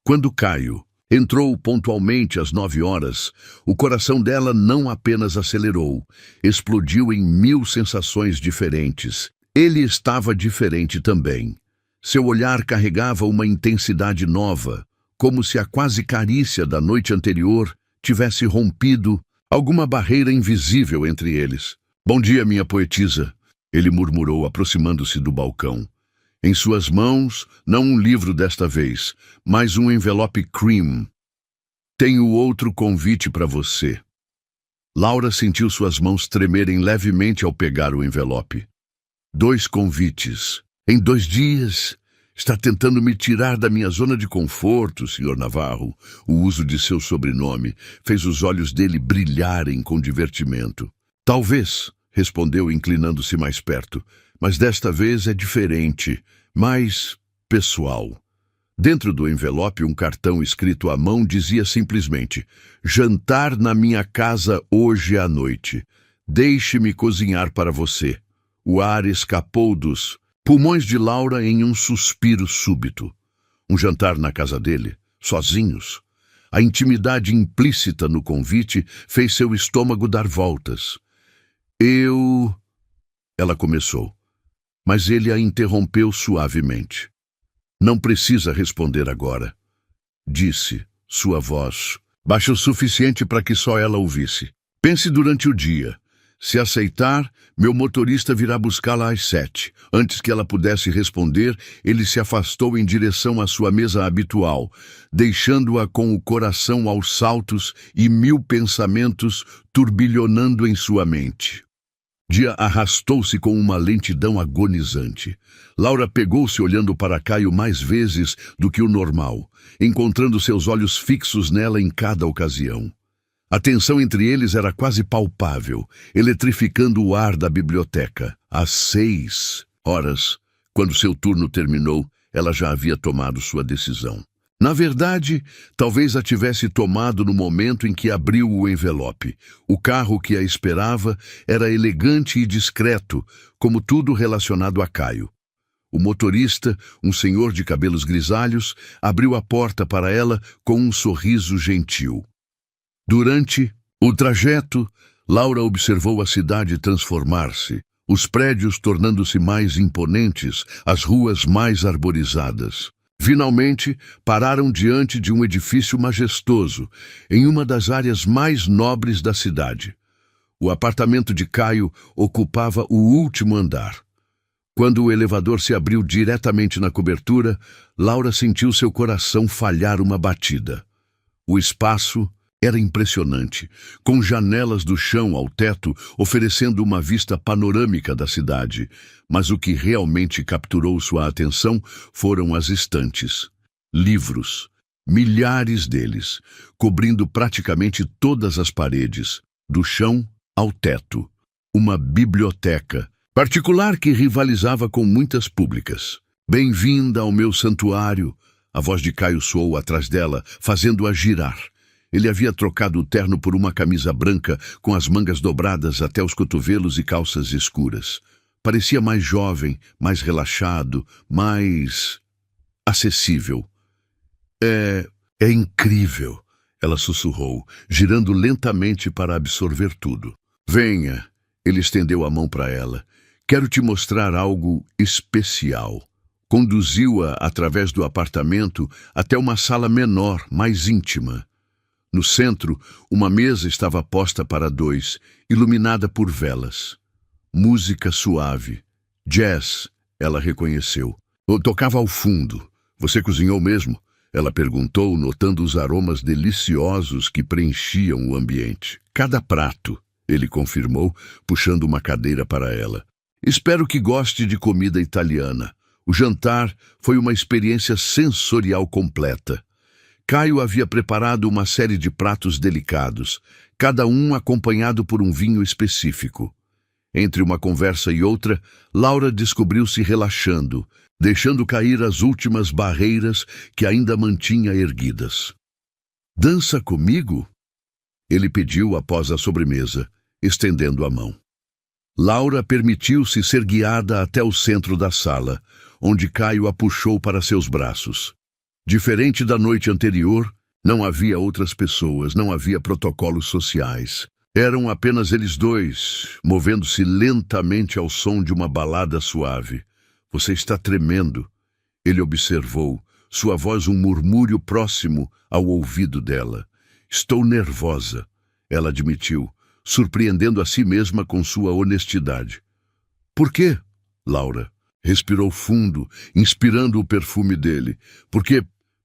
Quando Caio entrou pontualmente às 9 horas, o coração dela não apenas acelerou, explodiu em 1000 sensações diferentes. Ele estava diferente também. Seu olhar carregava uma intensidade nova, como se a quase carícia da noite anterior tivesse rompido alguma barreira invisível entre eles. Bom dia, minha poetisa, ele murmurou, aproximando-se do balcão. Em suas mãos, não um livro desta vez, mas um envelope cream. Tenho outro convite para você. Laura sentiu suas mãos tremerem levemente ao pegar o envelope. 2 convites. Em 2 dias. Está tentando me tirar da minha zona de conforto, Sr. Navarro. O uso de seu sobrenome fez os olhos dele brilharem com divertimento. Talvez, respondeu inclinando-se mais perto, mas desta vez é diferente, mais pessoal. Dentro do envelope, um cartão escrito à mão dizia simplesmente: jantar na minha casa hoje à noite. Deixe-me cozinhar para você. O ar escapou dos pulmões de Laura em um suspiro súbito. Um jantar na casa dele, sozinhos. A intimidade implícita no convite fez seu estômago dar voltas. Ela começou, mas ele a interrompeu suavemente. Não precisa responder agora, disse, sua voz baixa o suficiente para que só ela ouvisse. Pense durante o dia. Se aceitar, meu motorista virá buscá-la às 7. Antes que ela pudesse responder, ele se afastou em direção à sua mesa habitual, deixando-a com o coração aos saltos e 1000 pensamentos turbilhonando em sua mente. Dia arrastou-se com uma lentidão agonizante. Laura pegou-se olhando para Caio mais vezes do que o normal, encontrando seus olhos fixos nela em cada ocasião. A tensão entre eles era quase palpável, eletrificando o ar da biblioteca. Às 6 horas, quando seu turno terminou, ela já havia tomado sua decisão. Na verdade, talvez a tivesse tomado no momento em que abriu o envelope. O carro que a esperava era elegante e discreto, como tudo relacionado a Caio. O motorista, um senhor de cabelos grisalhos, abriu a porta para ela com um sorriso gentil. Durante o trajeto, Laura observou a cidade transformar-se, os prédios tornando-se mais imponentes, as ruas mais arborizadas. Finalmente, pararam diante de um edifício majestoso, em uma das áreas mais nobres da cidade. O apartamento de Caio ocupava o último andar. Quando o elevador se abriu diretamente na cobertura, Laura sentiu seu coração falhar uma batida. O espaço era impressionante, com janelas do chão ao teto oferecendo uma vista panorâmica da cidade, mas o que realmente capturou sua atenção foram as estantes. Livros, milhares deles, cobrindo praticamente todas as paredes, do chão ao teto. Uma biblioteca particular que rivalizava com muitas públicas. "Bem-vinda ao meu santuário", a voz de Caio soou atrás dela, fazendo-a girar. Ele havia trocado o terno por uma camisa branca com as mangas dobradas até os cotovelos e calças escuras. Parecia mais jovem, mais relaxado, mais acessível. É incrível", ela sussurrou, girando lentamente para absorver tudo. "Venha", ele estendeu a mão para ela. "Quero te mostrar algo especial." Conduziu-a através do apartamento até uma sala menor, mais íntima. No centro, uma mesa estava posta para 2, iluminada por velas. Música suave. Jazz, ela reconheceu. Tocava ao fundo. "Você cozinhou mesmo?" ela perguntou, notando os aromas deliciosos que preenchiam o ambiente. "Cada prato", ele confirmou, puxando uma cadeira para ela. "Espero que goste de comida italiana." O jantar foi uma experiência sensorial completa. Caio havia preparado uma série de pratos delicados, cada um acompanhado por um vinho específico. Entre uma conversa e outra, Laura descobriu-se relaxando, deixando cair as últimas barreiras que ainda mantinha erguidas. "Dança comigo?" ele pediu após a sobremesa, estendendo a mão. Laura permitiu-se ser guiada até o centro da sala, onde Caio a puxou para seus braços. Diferente da noite anterior, não havia outras pessoas, não havia protocolos sociais. Eram apenas eles dois, movendo-se lentamente ao som de uma balada suave. "Você está tremendo", ele observou, sua voz um murmúrio próximo ao ouvido dela. "Estou nervosa", ela admitiu, surpreendendo a si mesma com sua honestidade. "Por quê?" Laura respirou fundo, inspirando o perfume dele.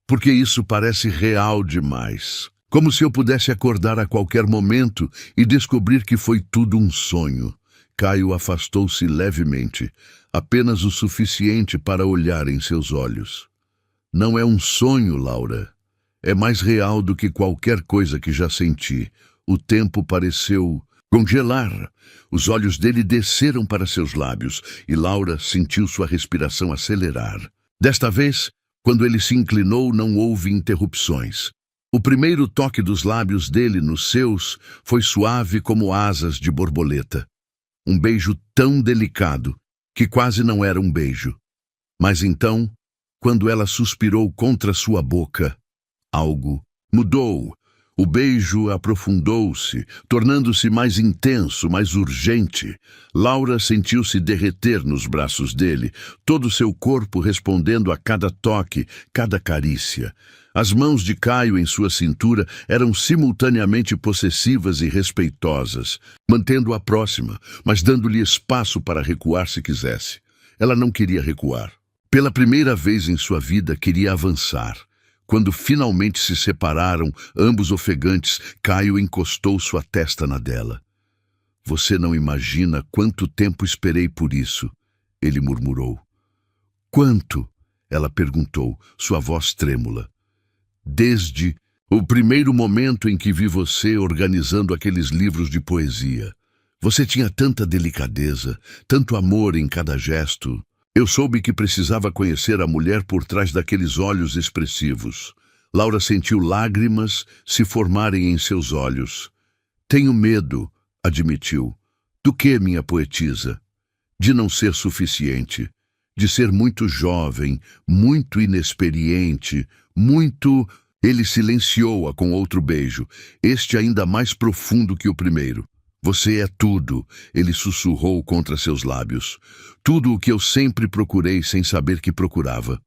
Porque isso parece real demais. Como se eu pudesse acordar a qualquer momento e descobrir que foi tudo um sonho." Caio afastou-se levemente, apenas o suficiente para olhar em seus olhos. "Não é um sonho, Laura. É mais real do que qualquer coisa que já senti." O tempo pareceu congelar. Os olhos dele desceram para seus lábios e Laura sentiu sua respiração acelerar. Desta vez, quando ele se inclinou, não houve interrupções. O primeiro toque dos lábios dele nos seus foi suave como asas de borboleta. Um beijo tão delicado que quase não era um beijo. Mas então, quando ela suspirou contra sua boca, algo mudou. O beijo aprofundou-se, tornando-se mais intenso, mais urgente. Laura sentiu-se derreter nos braços dele, todo seu corpo respondendo a cada toque, cada carícia. As mãos de Caio em sua cintura eram simultaneamente possessivas e respeitosas, mantendo-a próxima, mas dando-lhe espaço para recuar se quisesse. Ela não queria recuar. Pela primeira vez em sua vida, queria avançar. Quando finalmente se separaram, ambos ofegantes, Caio encostou sua testa na dela. Você não imagina quanto tempo esperei por isso, ele murmurou. Quanto? Ela perguntou, sua voz trêmula. Desde o primeiro momento em que vi você organizando aqueles livros de poesia. Você tinha tanta delicadeza, tanto amor em cada gesto. Eu soube que precisava conhecer a mulher por trás daqueles olhos expressivos. Laura sentiu lágrimas se formarem em seus olhos. Tenho medo, admitiu. Do que, minha poetisa? De não ser suficiente. De ser muito jovem, muito inexperiente, muito... Ele silenciou-a com outro beijo, este ainda mais profundo que o primeiro. Você é tudo, ele sussurrou contra seus lábios. Tudo o que eu sempre procurei sem saber que procurava.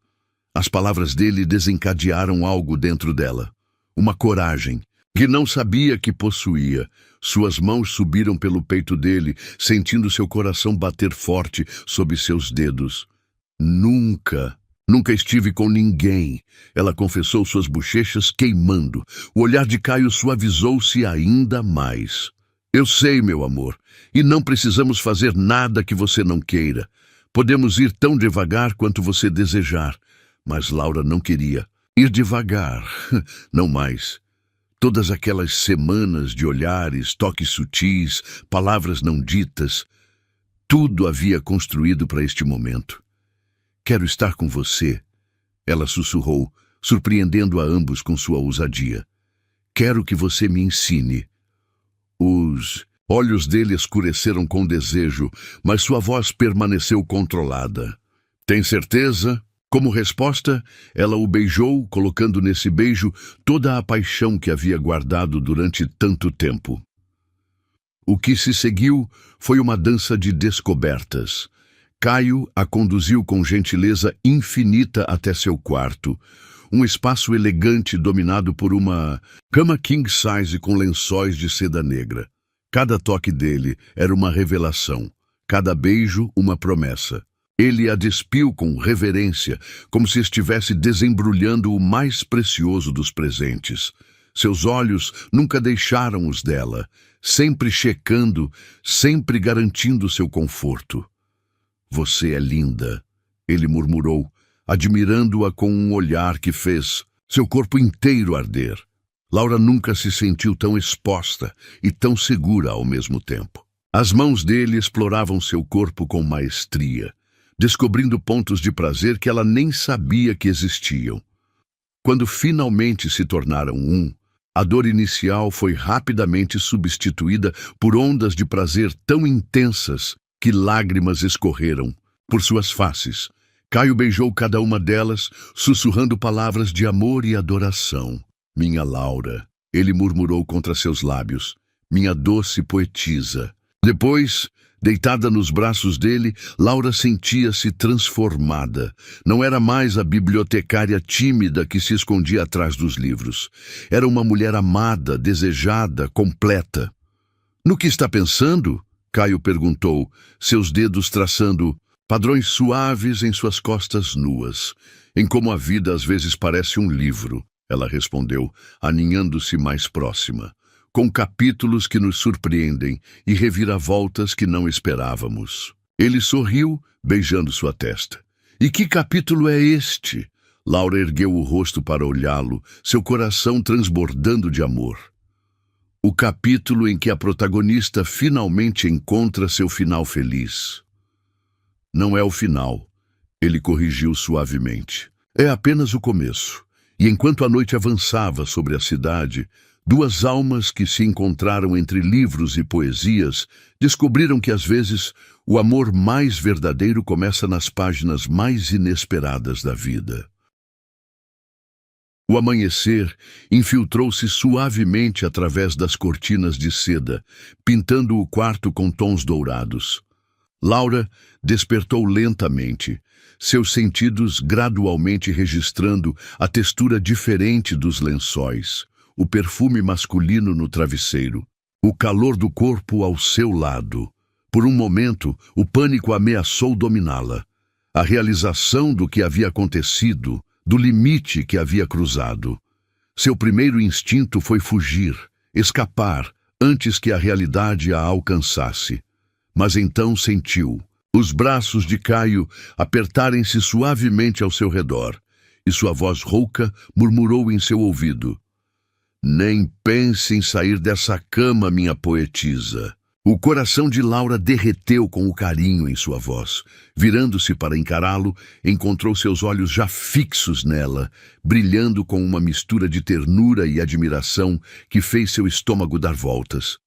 As palavras dele desencadearam algo dentro dela. Uma coragem, que não sabia que possuía. Suas mãos subiram pelo peito dele, sentindo seu coração bater forte sob seus dedos. Nunca estive com ninguém. Ela confessou, suas bochechas queimando. O olhar de Caio suavizou-se ainda mais. Eu sei, meu amor, e não precisamos fazer nada que você não queira. Podemos ir tão devagar quanto você desejar. Mas Laura não queria. Ir devagar, não mais. Todas aquelas semanas de olhares, toques sutis, palavras não ditas, tudo havia construído para este momento. Quero estar com você, ela sussurrou, surpreendendo a ambos com sua ousadia. Quero que você me ensine. Os olhos dele escureceram com desejo, mas sua voz permaneceu controlada. Tem certeza? Como resposta, ela o beijou, colocando nesse beijo toda a paixão que havia guardado durante tanto tempo. O que se seguiu foi uma dança de descobertas. Caio a conduziu com gentileza infinita até seu quarto, um espaço elegante dominado por uma cama king size com lençóis de seda negra. Cada toque dele era uma revelação, cada beijo uma promessa. Ele a despiu com reverência, como se estivesse desembrulhando o mais precioso dos presentes. Seus olhos nunca deixaram os dela, sempre checando, sempre garantindo seu conforto. Você é linda, ele murmurou, admirando-a com um olhar que fez seu corpo inteiro arder. Laura nunca se sentiu tão exposta e tão segura ao mesmo tempo. As mãos dele exploravam seu corpo com maestria, descobrindo pontos de prazer que ela nem sabia que existiam. Quando finalmente se tornaram um, a dor inicial foi rapidamente substituída por ondas de prazer tão intensas que lágrimas escorreram por suas faces. Caio beijou cada uma delas, sussurrando palavras de amor e adoração. Minha Laura, ele murmurou contra seus lábios, minha doce poetisa. Depois, deitada nos braços dele, Laura sentia-se transformada. Não era mais a bibliotecária tímida que se escondia atrás dos livros. Era uma mulher amada, desejada, completa. No que está pensando? Caio perguntou, seus dedos traçando padrões suaves em suas costas nuas. Em como a vida às vezes parece um livro, ela respondeu, aninhando-se mais próxima, com capítulos que nos surpreendem e reviravoltas que não esperávamos. Ele sorriu, beijando sua testa. E que capítulo é este? Laura ergueu o rosto para olhá-lo, seu coração transbordando de amor. O capítulo em que a protagonista finalmente encontra seu final feliz. Não é o final, ele corrigiu suavemente. É apenas o começo. E enquanto a noite avançava sobre a cidade, duas almas que se encontraram entre livros e poesias descobriram que às vezes o amor mais verdadeiro começa nas páginas mais inesperadas da vida. O amanhecer infiltrou-se suavemente através das cortinas de seda, pintando o quarto com tons dourados. Laura despertou lentamente, seus sentidos gradualmente registrando a textura diferente dos lençóis, o perfume masculino no travesseiro, o calor do corpo ao seu lado. Por um momento, o pânico ameaçou dominá-la. A realização do que havia acontecido, do limite que havia cruzado. Seu primeiro instinto foi fugir, escapar, antes que a realidade a alcançasse. Mas então sentiu os braços de Caio apertarem-se suavemente ao seu redor, e sua voz rouca murmurou em seu ouvido: "Nem pense em sair dessa cama, minha poetisa." O coração de Laura derreteu com o carinho em sua voz. Virando-se para encará-lo, encontrou seus olhos já fixos nela, brilhando com uma mistura de ternura e admiração que fez seu estômago dar voltas.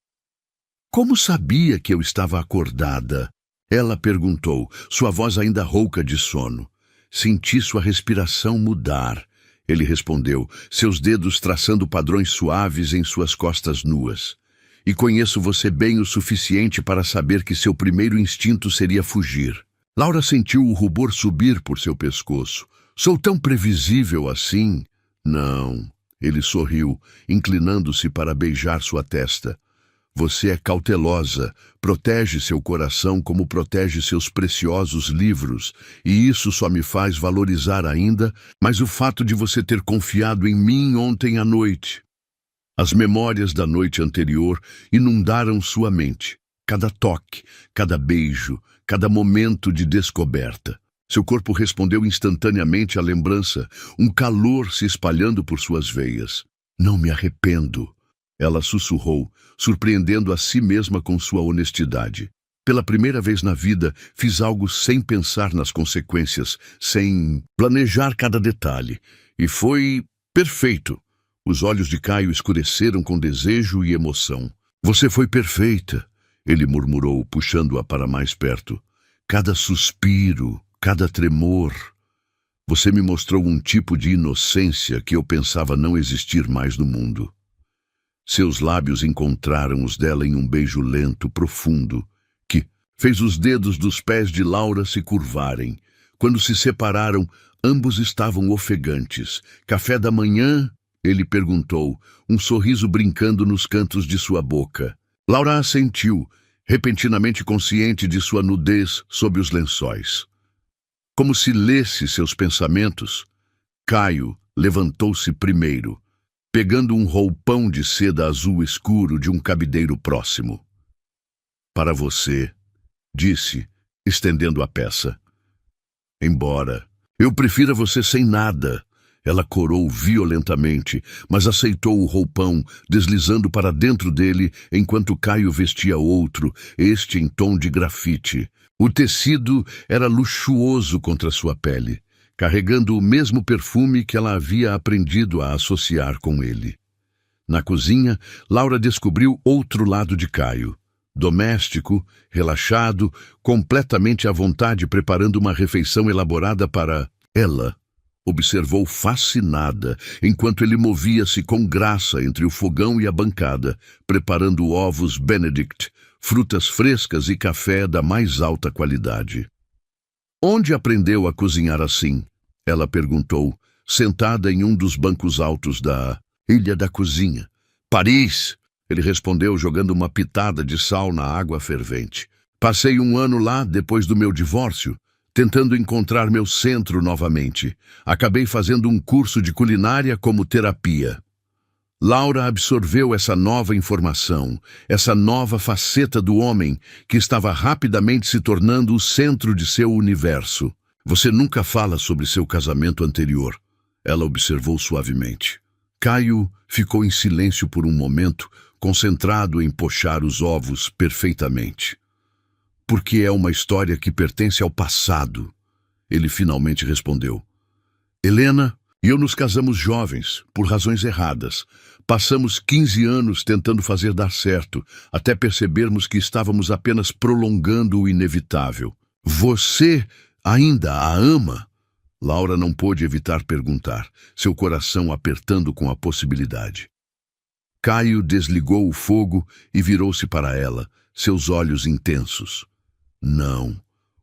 "Como sabia que eu estava acordada?" Ela perguntou, sua voz ainda rouca de sono. "Senti sua respiração mudar." Ele respondeu, seus dedos traçando padrões suaves em suas costas nuas. "E conheço você bem o suficiente para saber que seu primeiro instinto seria fugir." Laura sentiu o rubor subir por seu pescoço. "Sou tão previsível assim?" "Não." Ele sorriu, inclinando-se para beijar sua testa. "Você é cautelosa, protege seu coração como protege seus preciosos livros, e isso só me faz valorizar ainda mais o fato de você ter confiado em mim ontem à noite." As memórias da noite anterior inundaram sua mente. Cada toque, cada beijo, cada momento de descoberta. Seu corpo respondeu instantaneamente à lembrança, um calor se espalhando por suas veias. "Não me arrependo." Ela sussurrou, surpreendendo a si mesma com sua honestidade. "Pela primeira vez na vida, fiz algo sem pensar nas consequências, sem planejar cada detalhe. E foi perfeito." Os olhos de Caio escureceram com desejo e emoção. "Você foi perfeita," ele murmurou, puxando-a para mais perto. "Cada suspiro, cada tremor. Você me mostrou um tipo de inocência que eu pensava não existir mais no mundo." Seus lábios encontraram os dela em um beijo lento, profundo, que fez os dedos dos pés de Laura se curvarem. Quando se separaram, ambos estavam ofegantes. "Café da manhã?" ele perguntou, um sorriso brincando nos cantos de sua boca. Laura assentiu, repentinamente consciente de sua nudez sob os lençóis. Como se lesse seus pensamentos, Caio levantou-se primeiro, pegando um roupão de seda azul escuro de um cabideiro próximo. "Para você," disse, estendendo a peça. "Embora eu prefira você sem nada." Ela corou violentamente, mas aceitou o roupão, deslizando para dentro dele, enquanto Caio vestia outro, este em tom de grafite. O tecido era luxuoso contra sua pele, carregando o mesmo perfume que ela havia aprendido a associar com ele. Na cozinha, Laura descobriu outro lado de Caio. Doméstico, relaxado, completamente à vontade preparando uma refeição elaborada para ela. Observou fascinada, enquanto ele movia-se com graça entre o fogão e a bancada, preparando ovos Benedict, frutas frescas e café da mais alta qualidade. "Onde aprendeu a cozinhar assim?" ela perguntou, sentada em um dos bancos altos da ilha da cozinha. "Paris!" ele respondeu, jogando uma pitada de sal na água fervente. "Passei um ano lá depois do meu divórcio, tentando encontrar meu centro novamente. Acabei fazendo um curso de culinária como terapia." Laura absorveu essa nova informação, essa nova faceta do homem que estava rapidamente se tornando o centro de seu universo. "Você nunca fala sobre seu casamento anterior," ela observou suavemente. Caio ficou em silêncio por um momento, concentrado em pochar os ovos perfeitamente. "Porque é uma história que pertence ao passado," ele finalmente respondeu. "Helena e eu nos casamos jovens, por razões erradas. Passamos 15 anos tentando fazer dar certo, até percebermos que estávamos apenas prolongando o inevitável." "Você ainda a ama?" Laura não pôde evitar perguntar, seu coração apertando com a possibilidade. Caio desligou o fogo e virou-se para ela, seus olhos intensos. Não.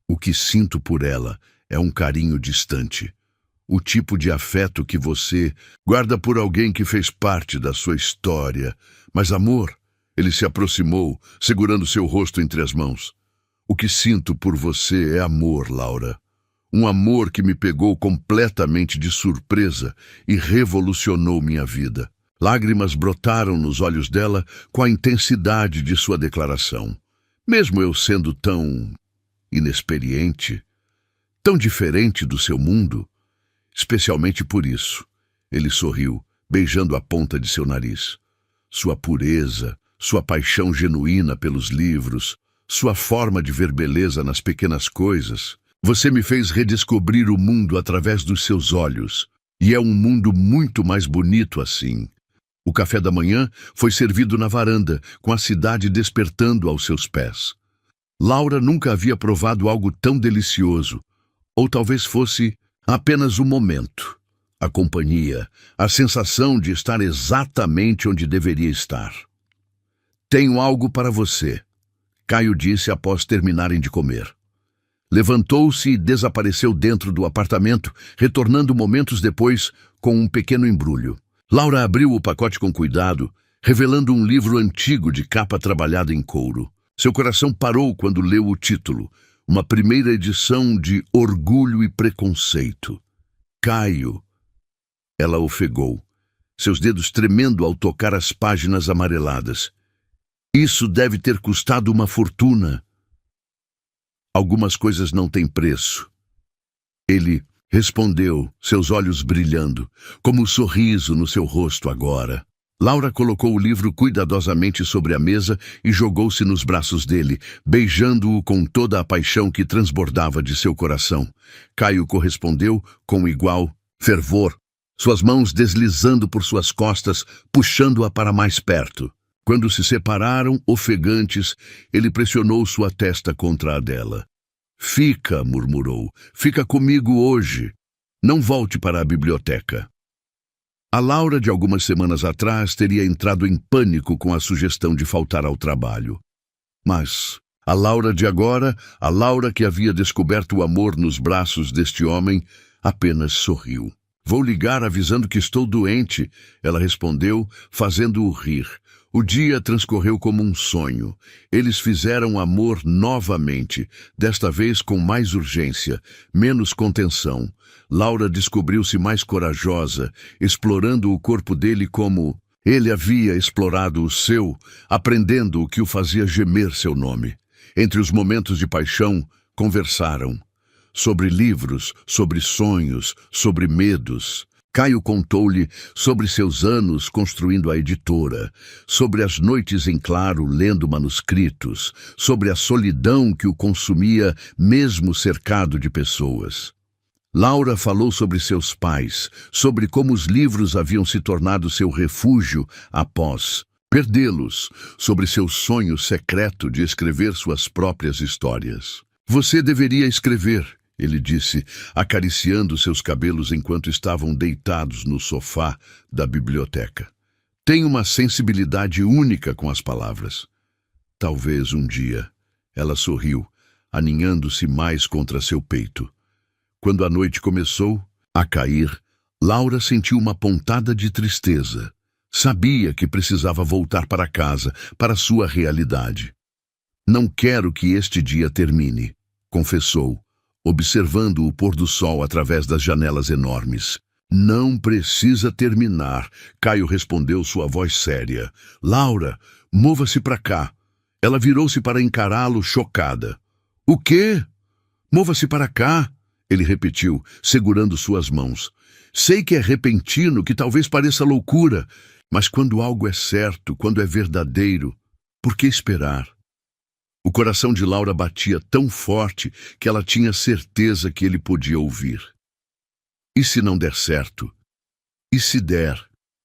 O que sinto por ela é um carinho distante. O tipo de afeto que você guarda por alguém que fez parte da sua história. Mas amor, ele se aproximou, segurando seu rosto entre as mãos. O que sinto por você é amor, Laura. Um amor que me pegou completamente de surpresa e revolucionou minha vida. Lágrimas brotaram nos olhos dela com a intensidade de sua declaração. Mesmo eu sendo tão inexperiente, tão diferente do seu mundo, especialmente por isso, ele sorriu, beijando a ponta de seu nariz. Sua pureza, sua paixão genuína pelos livros, sua forma de ver beleza nas pequenas coisas. Você me fez redescobrir o mundo através dos seus olhos, e é um mundo muito mais bonito assim. O café da manhã foi servido na varanda, com a cidade despertando aos seus pés. Laura nunca havia provado algo tão delicioso, ou talvez fosse apenas um momento. A companhia, a sensação de estar exatamente onde deveria estar. Tenho algo para você, Caio disse após terminarem de comer. Levantou-se e desapareceu dentro do apartamento, retornando momentos depois com um pequeno embrulho. Laura abriu o pacote com cuidado, revelando um livro antigo de capa trabalhada em couro. Seu coração parou quando leu o título, uma primeira edição de Orgulho e Preconceito. Caio. Ela ofegou, seus dedos tremendo ao tocar as páginas amareladas. Isso deve ter custado uma fortuna. Algumas coisas não têm preço. Ele respondeu, seus olhos brilhando, como um sorriso no seu rosto agora. Laura colocou o livro cuidadosamente sobre a mesa e jogou-se nos braços dele, beijando-o com toda a paixão que transbordava de seu coração. Caio correspondeu com igual fervor, suas mãos deslizando por suas costas, puxando-a para mais perto. Quando se separaram, ofegantes, ele pressionou sua testa contra a dela. Fica, murmurou, fica comigo hoje. Não volte para a biblioteca. A Laura de algumas semanas atrás teria entrado em pânico com a sugestão de faltar ao trabalho. Mas a Laura de agora, a Laura que havia descoberto o amor nos braços deste homem, apenas sorriu. Vou ligar avisando que estou doente, ela respondeu, fazendo-o rir. O dia transcorreu como um sonho. Eles fizeram amor novamente, desta vez com mais urgência, menos contenção. Laura descobriu-se mais corajosa, explorando o corpo dele como ele havia explorado o seu, aprendendo o que o fazia gemer seu nome. Entre os momentos de paixão, conversaram. Sobre livros, sobre sonhos, sobre medos. Caio contou-lhe sobre seus anos construindo a editora, sobre as noites em claro lendo manuscritos, sobre a solidão que o consumia mesmo cercado de pessoas. Laura falou sobre seus pais, sobre como os livros haviam se tornado seu refúgio após perdê-los, sobre seu sonho secreto de escrever suas próprias histórias. Você deveria escrever, ele disse, acariciando seus cabelos enquanto estavam deitados no sofá da biblioteca. Tem uma sensibilidade única com as palavras. Talvez um dia. Ela sorriu, aninhando-se mais contra seu peito. Quando a noite começou a cair, Laura sentiu uma pontada de tristeza. Sabia que precisava voltar para casa, para sua realidade. Não quero que este dia termine, confessou, observando o pôr do sol através das janelas enormes. Não precisa terminar, Caio respondeu, sua voz séria. Laura, mova-se para cá. Ela virou-se para encará-lo, chocada. O quê? Mova-se para cá, ele repetiu, segurando suas mãos. Sei que é repentino, que talvez pareça loucura, mas quando algo é certo, quando é verdadeiro, por que esperar? O coração de Laura batia tão forte que ela tinha certeza que ele podia ouvir. E se não der certo? E se der?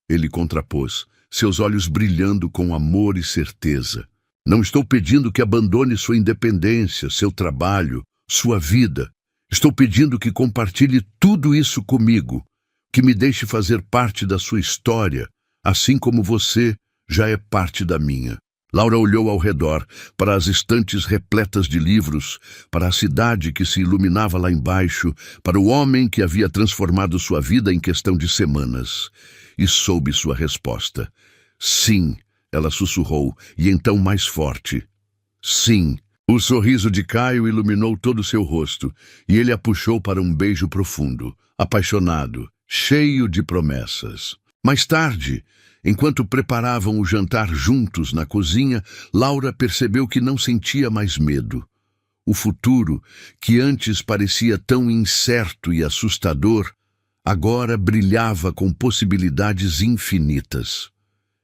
Ele contrapôs, seus olhos brilhando com amor e certeza. Não estou pedindo que abandone sua independência, seu trabalho, sua vida. Estou pedindo que compartilhe tudo isso comigo, que me deixe fazer parte da sua história, assim como você já é parte da minha. Laura olhou ao redor, para as estantes repletas de livros, para a cidade que se iluminava lá embaixo, para o homem que havia transformado sua vida em questão de semanas. E soube sua resposta. Sim, ela sussurrou, e então mais forte. Sim. O sorriso de Caio iluminou todo o seu rosto, e ele a puxou para um beijo profundo, apaixonado, cheio de promessas. Mais tarde, enquanto preparavam o jantar juntos na cozinha, Laura percebeu que não sentia mais medo. O futuro, que antes parecia tão incerto e assustador, agora brilhava com possibilidades infinitas.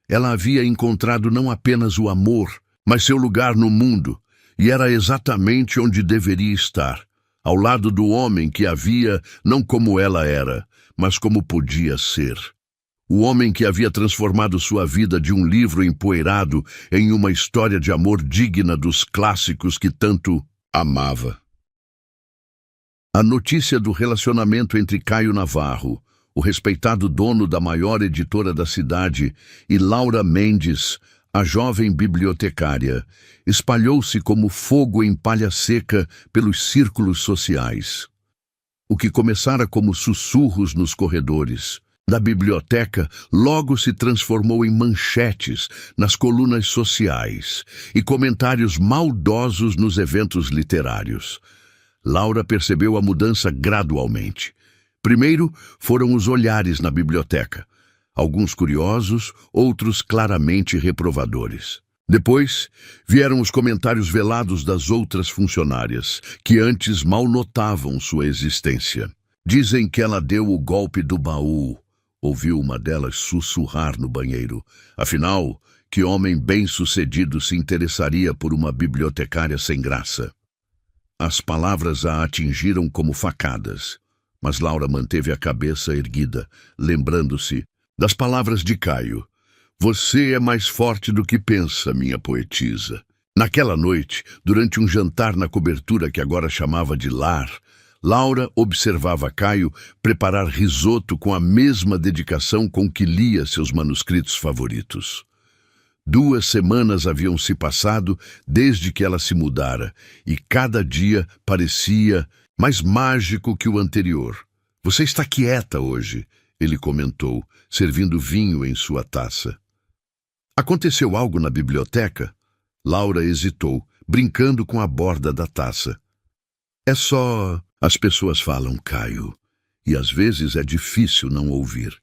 Ela havia encontrado não apenas o amor, mas seu lugar no mundo, e era exatamente onde deveria estar, ao lado do homem que a via não como ela era, mas como podia ser. O homem que havia transformado sua vida de um livro empoeirado em uma história de amor digna dos clássicos que tanto amava. A notícia do relacionamento entre Caio Navarro, o respeitado dono da maior editora da cidade, e Laura Mendes, a jovem bibliotecária, espalhou-se como fogo em palha seca pelos círculos sociais. O que começara como sussurros nos corredores da biblioteca logo se transformou em manchetes nas colunas sociais e comentários maldosos nos eventos literários. Laura percebeu a mudança gradualmente. Primeiro foram os olhares na biblioteca. Alguns curiosos, outros claramente reprovadores. Depois, vieram os comentários velados das outras funcionárias, que antes mal notavam sua existência. Dizem que ela deu o golpe do baú, ouviu uma delas sussurrar no banheiro. Afinal, que homem bem-sucedido se interessaria por uma bibliotecária sem graça? As palavras a atingiram como facadas, mas Laura manteve a cabeça erguida, lembrando-se das palavras de Caio. Você é mais forte do que pensa, minha poetisa. Naquela noite, durante um jantar na cobertura que agora chamava de lar, Laura observava Caio preparar risoto com a mesma dedicação com que lia seus manuscritos favoritos. 2 semanas haviam se passado desde que ela se mudara, e cada dia parecia mais mágico que o anterior. Você está quieta hoje, ele comentou, servindo vinho em sua taça. Aconteceu algo na biblioteca? Laura hesitou, brincando com a borda da taça. É só... As pessoas falam, Caio, e às vezes é difícil não ouvir.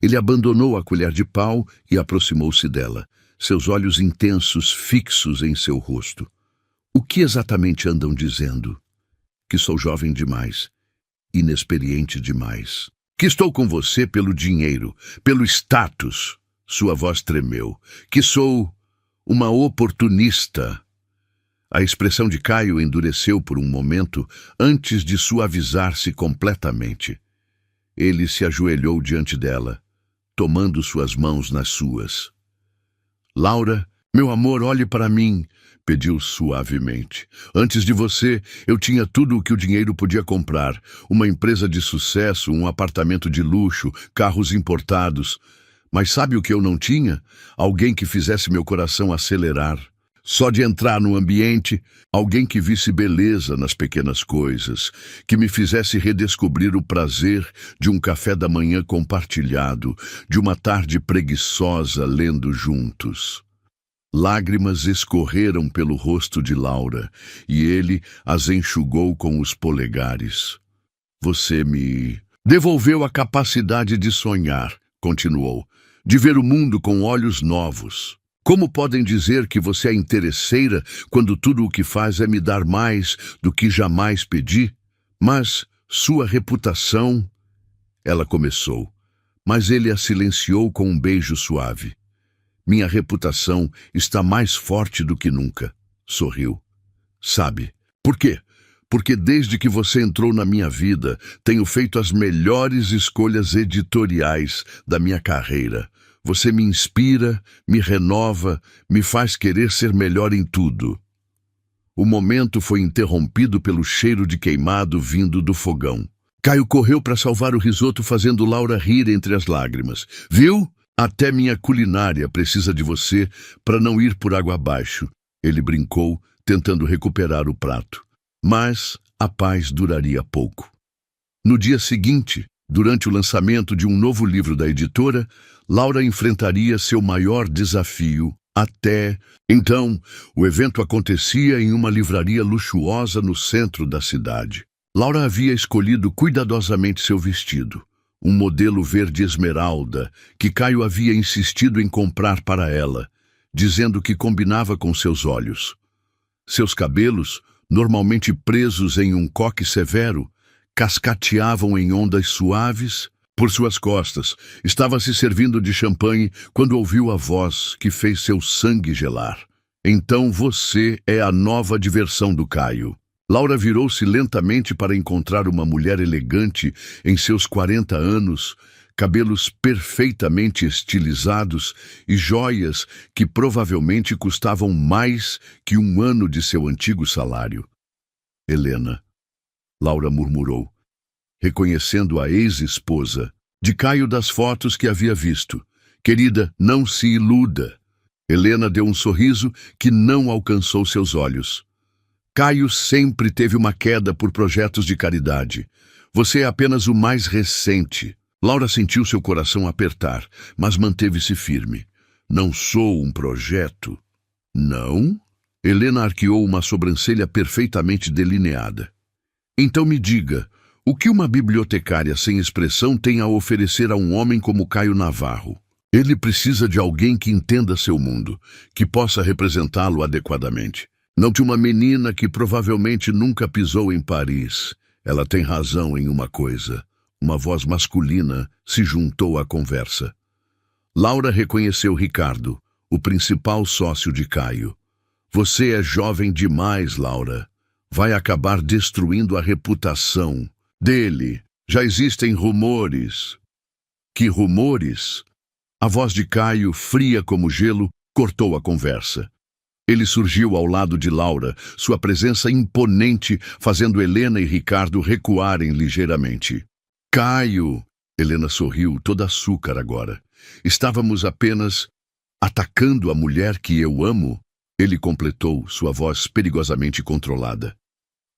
Ele abandonou a colher de pau e aproximou-se dela, seus olhos intensos fixos em seu rosto. O que exatamente andam dizendo? Que sou jovem demais, inexperiente demais. Que estou com você pelo dinheiro, pelo status. Sua voz tremeu. Que sou uma oportunista. A expressão de Caio endureceu por um momento antes de suavizar-se completamente. Ele se ajoelhou diante dela, tomando suas mãos nas suas. Laura, meu amor, olhe para mim, pediu suavemente. Antes de você, eu tinha tudo o que o dinheiro podia comprar. Uma empresa de sucesso, um apartamento de luxo, carros importados. Mas sabe o que eu não tinha? Alguém que fizesse meu coração acelerar. Só de entrar no ambiente, alguém que visse beleza nas pequenas coisas, que me fizesse redescobrir o prazer de um café da manhã compartilhado, de uma tarde preguiçosa lendo juntos. Lágrimas escorreram pelo rosto de Laura, e ele as enxugou com os polegares. Você me devolveu a capacidade de sonhar, continuou, de ver o mundo com olhos novos. Como podem dizer que você é interesseira quando tudo o que faz é me dar mais do que jamais pedi? Mas sua reputação... Ela começou, mas ele a silenciou com um beijo suave. Minha reputação está mais forte do que nunca, sorriu. Sabe, por quê? Porque desde que você entrou na minha vida, tenho feito as melhores escolhas editoriais da minha carreira. Você me inspira, me renova, me faz querer ser melhor em tudo. O momento foi interrompido pelo cheiro de queimado vindo do fogão. Caio correu para salvar o risoto, fazendo Laura rir entre as lágrimas. Viu? Até minha culinária precisa de você para não ir por água abaixo. Ele brincou, tentando recuperar o prato. Mas a paz duraria pouco. No dia seguinte, durante o lançamento de um novo livro da editora, Laura enfrentaria seu maior desafio. Então, o evento acontecia em uma livraria luxuosa no centro da cidade. Laura havia escolhido cuidadosamente seu vestido, um modelo verde esmeralda que Caio havia insistido em comprar para ela, dizendo que combinava com seus olhos. Seus cabelos, normalmente presos em um coque severo, cascateavam em ondas suaves. Por suas costas, estava se servindo de champanhe quando ouviu a voz que fez seu sangue gelar. Então você é a nova diversão do Caio. Laura virou-se lentamente para encontrar uma mulher elegante em seus 40 anos, cabelos perfeitamente estilizados e joias que provavelmente custavam mais que um ano de seu antigo salário. Helena, Laura murmurou, reconhecendo a ex-esposa de Caio das fotos que havia visto. Querida, não se iluda. Helena deu um sorriso que não alcançou seus olhos. Caio sempre teve uma queda por projetos de caridade. Você é apenas o mais recente. Laura sentiu seu coração apertar, mas manteve-se firme. Não sou um projeto. Não? Helena arqueou uma sobrancelha perfeitamente delineada. Então me diga, o que uma bibliotecária sem expressão tem a oferecer a um homem como Caio Navarro? Ele precisa de alguém que entenda seu mundo, que possa representá-lo adequadamente. Não de uma menina que provavelmente nunca pisou em Paris. Ela tem razão em uma coisa. Uma voz masculina se juntou à conversa. Laura reconheceu Ricardo, o principal sócio de Caio. Você é jovem demais, Laura. Vai acabar destruindo a reputação dele. Já existem rumores. Que rumores? A voz de Caio, fria como gelo, cortou a conversa. Ele surgiu ao lado de Laura, sua presença imponente, fazendo Helena e Ricardo recuarem ligeiramente. Caio! Helena sorriu, toda açúcar agora. Estávamos apenas atacando a mulher que eu amo? Ele completou, sua voz perigosamente controlada.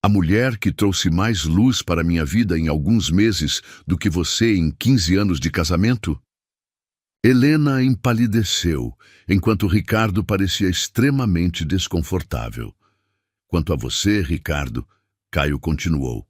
A mulher que trouxe mais luz para minha vida em alguns meses do que você em 15 anos de casamento? Helena empalideceu, enquanto Ricardo parecia extremamente desconfortável. Quanto a você, Ricardo, Caio continuou.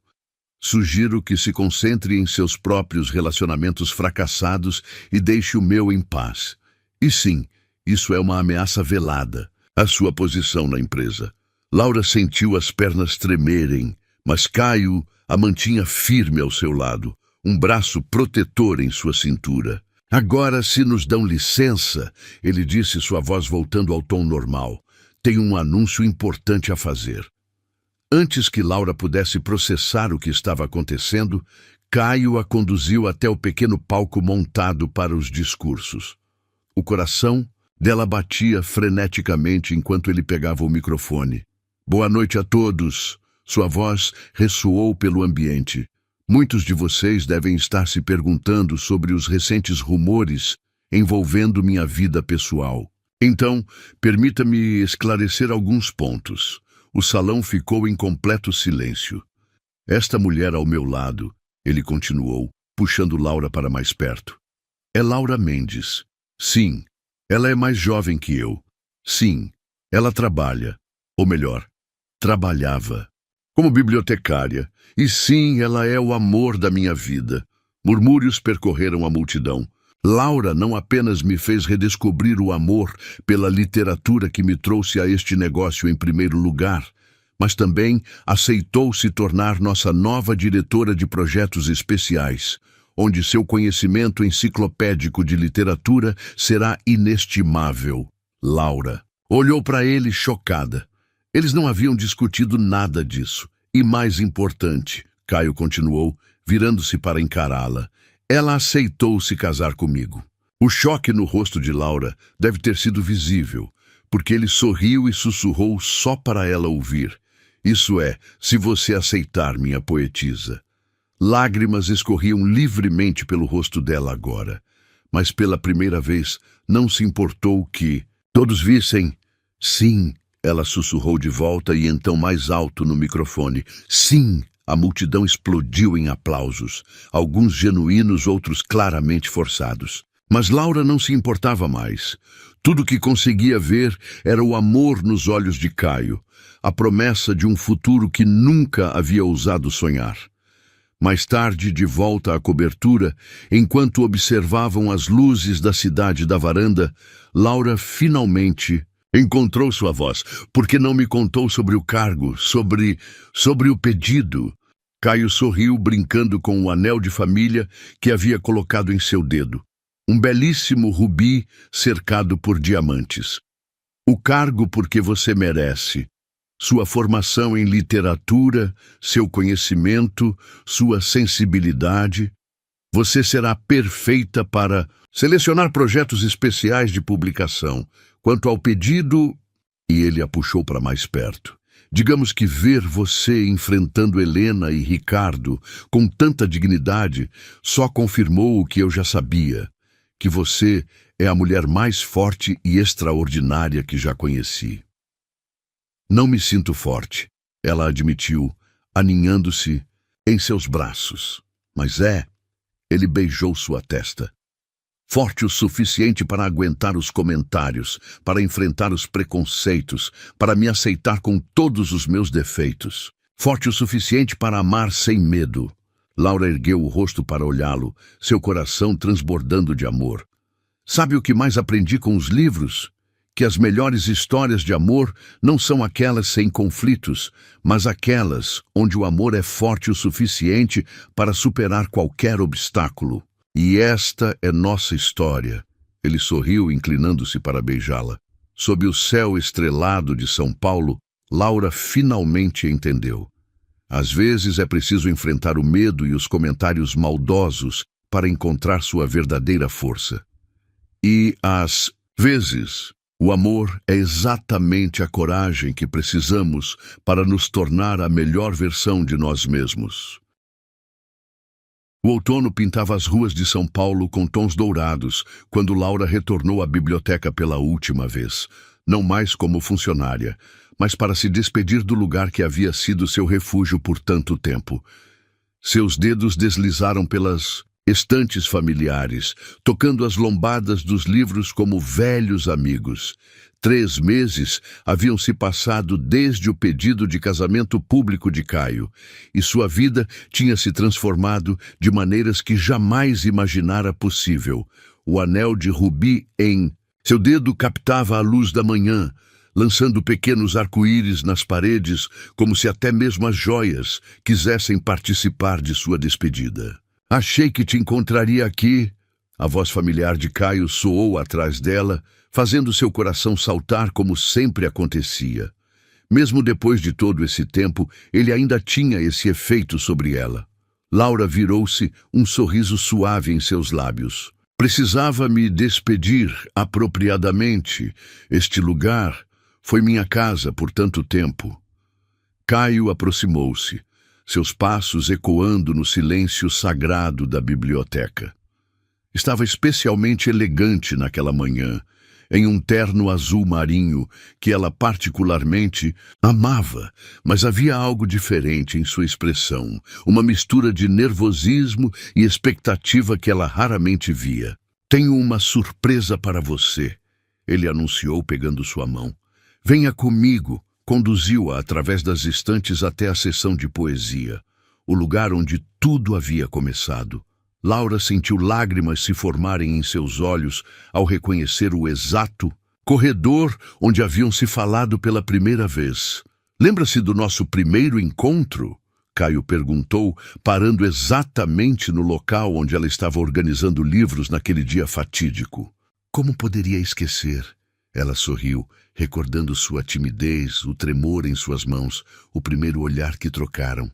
Sugiro que se concentre em seus próprios relacionamentos fracassados e deixe o meu em paz. E sim, isso é uma ameaça velada, a sua posição na empresa. Laura sentiu as pernas tremerem, mas Caio a mantinha firme ao seu lado, um braço protetor em sua cintura. Agora, se nos dão licença, ele disse, sua voz voltando ao tom normal, tenho um anúncio importante a fazer. Antes que Laura pudesse processar o que estava acontecendo, Caio a conduziu até o pequeno palco montado para os discursos. O coração dela batia freneticamente enquanto ele pegava o microfone. Boa noite a todos. Sua voz ressoou pelo ambiente. Muitos de vocês devem estar se perguntando sobre os recentes rumores envolvendo minha vida pessoal. Então, permita-me esclarecer alguns pontos. O salão ficou em completo silêncio. Esta mulher ao meu lado, ele continuou, puxando Laura para mais perto. É Laura Mendes. Sim, ela é mais jovem que eu. Sim, ela trabalha, ou melhor, trabalhava, como bibliotecária. E sim, ela é o amor da minha vida. Murmúrios percorreram a multidão. Laura não apenas me fez redescobrir o amor pela literatura que me trouxe a este negócio em primeiro lugar, mas também aceitou se tornar nossa nova diretora de projetos especiais, onde seu conhecimento enciclopédico de literatura será inestimável. Laura olhou para ele chocada. Eles não haviam discutido nada disso. E mais importante, Caio continuou, virando-se para encará-la, ela aceitou se casar comigo. O choque no rosto de Laura deve ter sido visível, porque ele sorriu e sussurrou só para ela ouvir. Isso é, se você aceitar, minha poetisa. Lágrimas escorriam livremente pelo rosto dela agora. mas pela primeira vez não se importou que todos vissem. Sim, ela sussurrou de volta e então mais alto no microfone. Sim! A multidão explodiu em aplausos, alguns genuínos, outros claramente forçados. Mas Laura não se importava mais. Tudo que conseguia ver era o amor nos olhos de Caio, a promessa de um futuro que nunca havia ousado sonhar. Mais tarde, de volta à cobertura, enquanto observavam as luzes da cidade da varanda, Laura finalmente encontrou sua voz. Por que não me contou sobre o cargo, sobre o pedido? Caio sorriu, brincando com o anel de família que havia colocado em seu dedo. Um belíssimo rubi cercado por diamantes. O cargo porque você merece. Sua formação em literatura, seu conhecimento, sua sensibilidade. Você será perfeita para selecionar projetos especiais de publicação. Quanto ao pedido, e ele a puxou para mais perto. Digamos que ver você enfrentando Helena e Ricardo com tanta dignidade só confirmou o que eu já sabia, que você é a mulher mais forte e extraordinária que já conheci. Não me sinto forte, ela admitiu, aninhando-se em seus braços. Mas ele beijou sua testa. Forte o suficiente para aguentar os comentários, para enfrentar os preconceitos, para me aceitar com todos os meus defeitos. Forte o suficiente para amar sem medo. Laura ergueu o rosto para olhá-lo, seu coração transbordando de amor. Sabe o que mais aprendi com os livros? Que as melhores histórias de amor não são aquelas sem conflitos, mas aquelas onde o amor é forte o suficiente para superar qualquer obstáculo. E esta é nossa história. Ele sorriu, inclinando-se para beijá-la. Sob o céu estrelado de São Paulo, Laura finalmente entendeu. Às vezes é preciso enfrentar o medo e os comentários maldosos para encontrar sua verdadeira força. E, às vezes, o amor é exatamente a coragem que precisamos para nos tornar a melhor versão de nós mesmos. O outono pintava as ruas de São Paulo com tons dourados quando Laura retornou à biblioteca pela última vez, não mais como funcionária, mas para se despedir do lugar que havia sido seu refúgio por tanto tempo. Seus dedos deslizaram pelas estantes familiares, tocando as lombadas dos livros como velhos amigos. 3 meses haviam se passado desde o pedido de casamento público de Caio, e sua vida tinha se transformado de maneiras que jamais imaginara possível. O anel de rubi em seu dedo captava a luz da manhã, lançando pequenos arco-íris nas paredes, como se até mesmo as joias quisessem participar de sua despedida. Achei que te encontraria aqui. A voz familiar de Caio soou atrás dela, fazendo seu coração saltar como sempre acontecia. Mesmo depois de todo esse tempo, ele ainda tinha esse efeito sobre ela. Laura virou-se, um sorriso suave em seus lábios. Precisava me despedir apropriadamente. Este lugar foi minha casa por tanto tempo. Caio aproximou-se, seus passos ecoando no silêncio sagrado da biblioteca. Estava especialmente elegante naquela manhã, em um terno azul marinho que ela particularmente amava, mas havia algo diferente em sua expressão, uma mistura de nervosismo e expectativa que ela raramente via. Tenho uma surpresa para você, ele anunciou pegando sua mão. Venha comigo. Conduziu-a através das estantes até a seção de poesia, o lugar onde tudo havia começado. Laura sentiu lágrimas se formarem em seus olhos ao reconhecer o exato corredor onde haviam se falado pela primeira vez. Lembra-se do nosso primeiro encontro? Caio perguntou, parando exatamente no local onde ela estava organizando livros naquele dia fatídico. Como poderia esquecer? Ela sorriu, recordando sua timidez, o tremor em suas mãos, o primeiro olhar que trocaram.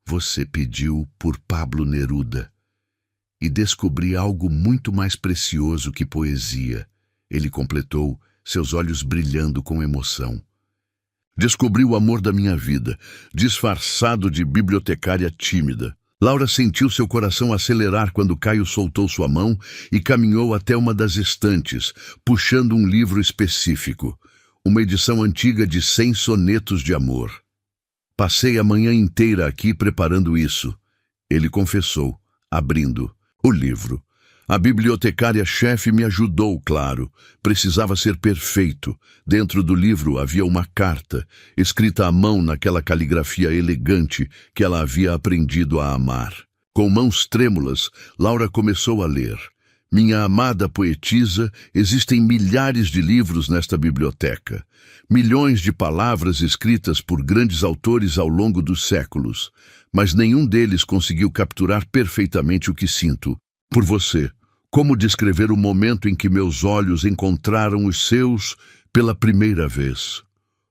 Você pediu por Pablo Neruda. E descobri algo muito mais precioso que poesia, ele completou, seus olhos brilhando com emoção. Descobri o amor da minha vida, disfarçado de bibliotecária tímida. Laura sentiu seu coração acelerar quando Caio soltou sua mão e caminhou até uma das estantes, puxando um livro específico, uma edição antiga de 100 sonetos de amor. Passei a manhã inteira aqui preparando isso, ele confessou, abrindo o livro. A bibliotecária-chefe me ajudou, claro. Precisava ser perfeito. Dentro do livro havia uma carta, escrita à mão naquela caligrafia elegante que ela havia aprendido a amar. Com mãos trêmulas, Laura começou a ler. Minha amada poetisa, existem milhares de livros nesta biblioteca. Milhões de palavras escritas por grandes autores ao longo dos séculos. Mas nenhum deles conseguiu capturar perfeitamente o que sinto por você. Como descrever o momento em que meus olhos encontraram os seus pela primeira vez?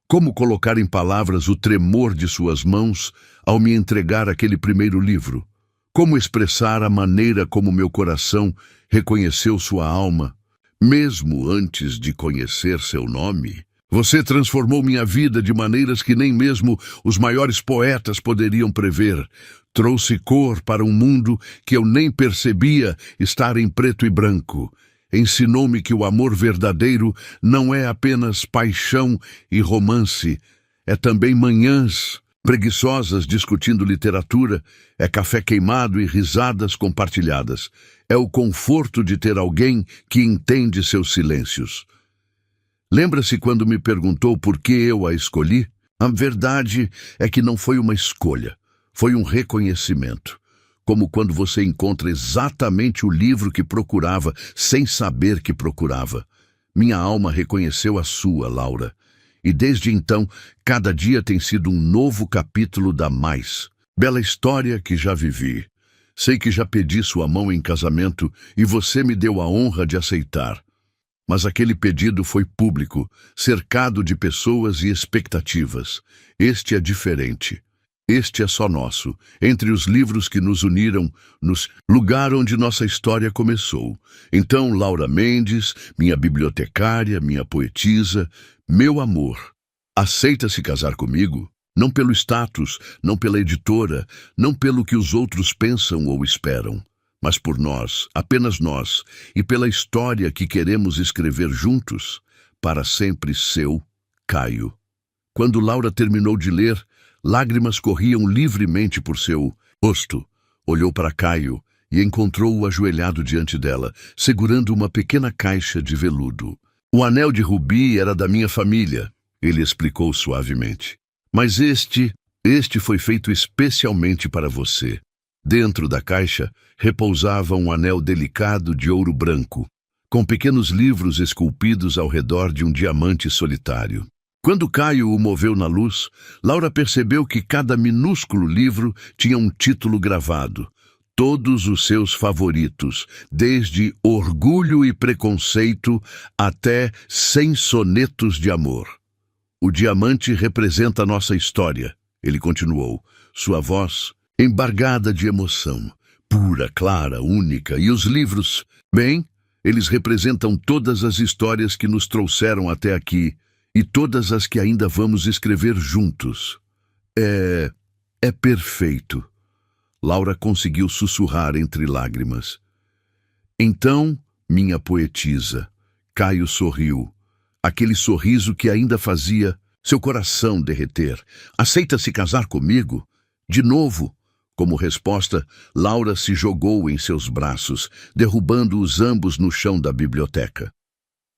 Como colocar em palavras o tremor de suas mãos ao me entregar aquele primeiro livro? Como expressar a maneira como meu coração reconheceu sua alma, mesmo antes de conhecer seu nome? Você transformou minha vida de maneiras que nem mesmo os maiores poetas poderiam prever. Trouxe cor para um mundo que eu nem percebia estar em preto e branco. Ensinou-me que o amor verdadeiro não é apenas paixão e romance, é também manhãs preguiçosas discutindo literatura, é café queimado e risadas compartilhadas. É o conforto de ter alguém que entende seus silêncios. Lembra-se quando me perguntou por que eu a escolhi? A verdade é que não foi uma escolha, foi um reconhecimento. Como quando você encontra exatamente o livro que procurava, sem saber que procurava. Minha alma reconheceu a sua, Laura. E desde então, cada dia tem sido um novo capítulo da mais bela história que já vivi. Sei que já pedi sua mão em casamento e você me deu a honra de aceitar. Mas aquele pedido foi público, cercado de pessoas e expectativas. Este é diferente. Este é só nosso, entre os livros que nos uniram, no lugar onde nossa história começou. Então, Laura Mendes, minha bibliotecária, minha poetisa, meu amor, aceita se casar comigo? Não pelo status, não pela editora, não pelo que os outros pensam ou esperam, mas por nós, apenas nós, e pela história que queremos escrever juntos, para sempre seu, Caio. Quando Laura terminou de ler, lágrimas corriam livremente por seu rosto. Olhou para Caio e encontrou-o ajoelhado diante dela, segurando uma pequena caixa de veludo. O anel de rubi era da minha família, ele explicou suavemente. Mas este foi feito especialmente para você. Dentro da caixa repousava um anel delicado de ouro branco, com pequenos livros esculpidos ao redor de um diamante solitário. Quando Caio o moveu na luz, Laura percebeu que cada minúsculo livro tinha um título gravado. Todos os seus favoritos, desde Orgulho e Preconceito até 100 sonetos de amor. O diamante representa nossa história, ele continuou, sua voz embargada de emoção, pura, clara, única. E os livros, bem, eles representam todas as histórias que nos trouxeram até aqui e todas as que ainda vamos escrever juntos. É perfeito. Laura conseguiu sussurrar entre lágrimas. Então, minha poetisa, Caio sorriu. Aquele sorriso que ainda fazia seu coração derreter. Aceita se casar comigo? De novo? Como resposta, Laura se jogou em seus braços, derrubando-os ambos no chão da biblioteca.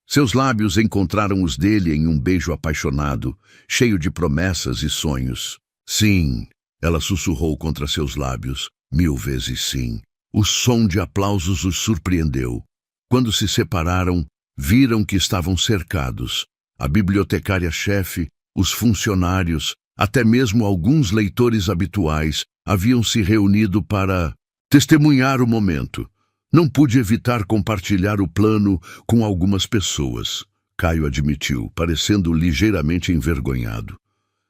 Seus lábios encontraram os dele em um beijo apaixonado, cheio de promessas e sonhos. Sim, ela sussurrou contra seus lábios, 1000 vezes sim. O som de aplausos os surpreendeu. Quando se separaram, viram que estavam cercados. A bibliotecária-chefe, os funcionários, até mesmo alguns leitores habituais, haviam se reunido para testemunhar o momento. Não pude evitar compartilhar o plano com algumas pessoas, Caio admitiu, parecendo ligeiramente envergonhado.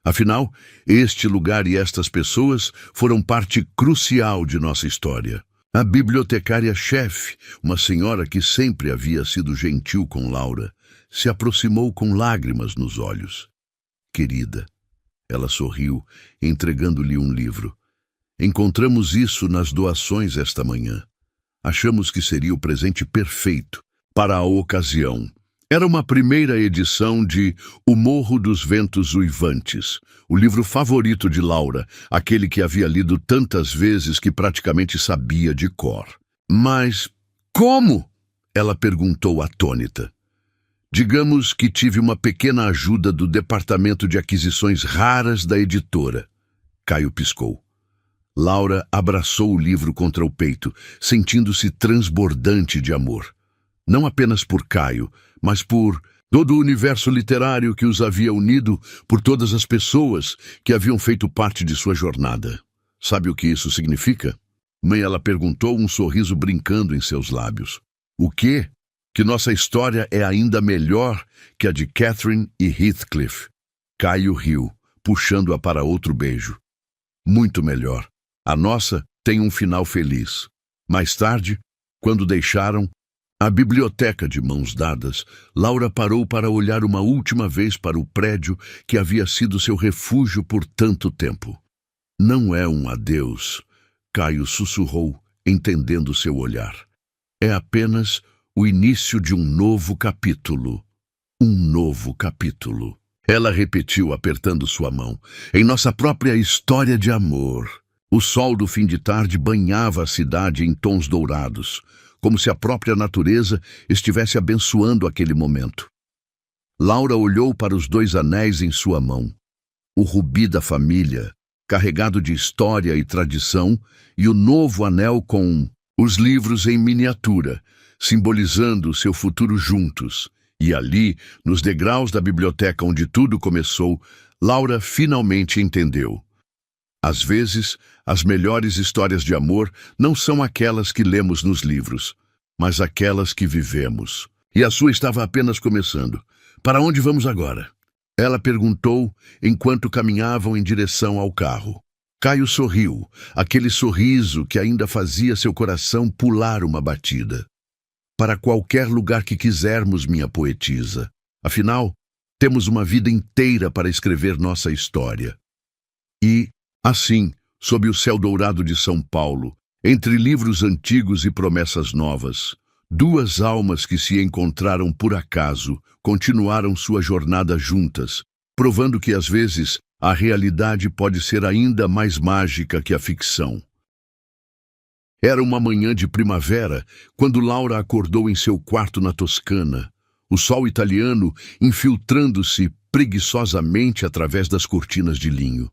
Afinal, este lugar e estas pessoas foram parte crucial de nossa história. A bibliotecária-chefe, uma senhora que sempre havia sido gentil com Laura, se aproximou com lágrimas nos olhos. Querida, ela sorriu, entregando-lhe um livro. Encontramos isso nas doações esta manhã. Achamos que seria o presente perfeito para a ocasião. Era uma primeira edição de O Morro dos Ventos Uivantes, o livro favorito de Laura, aquele que havia lido tantas vezes que praticamente sabia de cor. Mas como? Ela perguntou atônita. Digamos que tive uma pequena ajuda do departamento de aquisições raras da editora. Caio piscou. Laura abraçou o livro contra o peito, sentindo-se transbordante de amor. Não apenas por Caio, mas por todo o universo literário que os havia unido, por todas as pessoas que haviam feito parte de sua jornada. Sabe o que isso significa? Mãe, ela perguntou, um sorriso brincando em seus lábios. O quê? Que nossa história é ainda melhor que a de Catherine e Heathcliff. Caio riu, puxando-a para outro beijo. Muito melhor. A nossa tem um final feliz. Mais tarde, quando deixaram a biblioteca de mãos dadas, Laura parou para olhar uma última vez para o prédio que havia sido seu refúgio por tanto tempo. Não é um adeus, Caio sussurrou, entendendo seu olhar. É apenas o início de um novo capítulo. Um novo capítulo. Ela repetiu, apertando sua mão. Em nossa própria história de amor. O sol do fim de tarde banhava a cidade em tons dourados, como se a própria natureza estivesse abençoando aquele momento. Laura olhou para os 2 anéis em sua mão. O rubi da família, carregado de história e tradição, e o novo anel com os livros em miniatura, simbolizando seu futuro juntos. E ali, nos degraus da biblioteca onde tudo começou, Laura finalmente entendeu. Às vezes, as melhores histórias de amor não são aquelas que lemos nos livros, mas aquelas que vivemos. E a sua estava apenas começando. Para onde vamos agora? Ela perguntou enquanto caminhavam em direção ao carro. Caio sorriu, aquele sorriso que ainda fazia seu coração pular uma batida. Para qualquer lugar que quisermos, minha poetisa. Afinal, temos uma vida inteira para escrever nossa história. E, assim, sob o céu dourado de São Paulo, entre livros antigos e promessas novas, 2 almas que se encontraram por acaso continuaram sua jornada juntas, provando que, às vezes, a realidade pode ser ainda mais mágica que a ficção. Era uma manhã de primavera, quando Laura acordou em seu quarto na Toscana, o sol italiano infiltrando-se preguiçosamente através das cortinas de linho.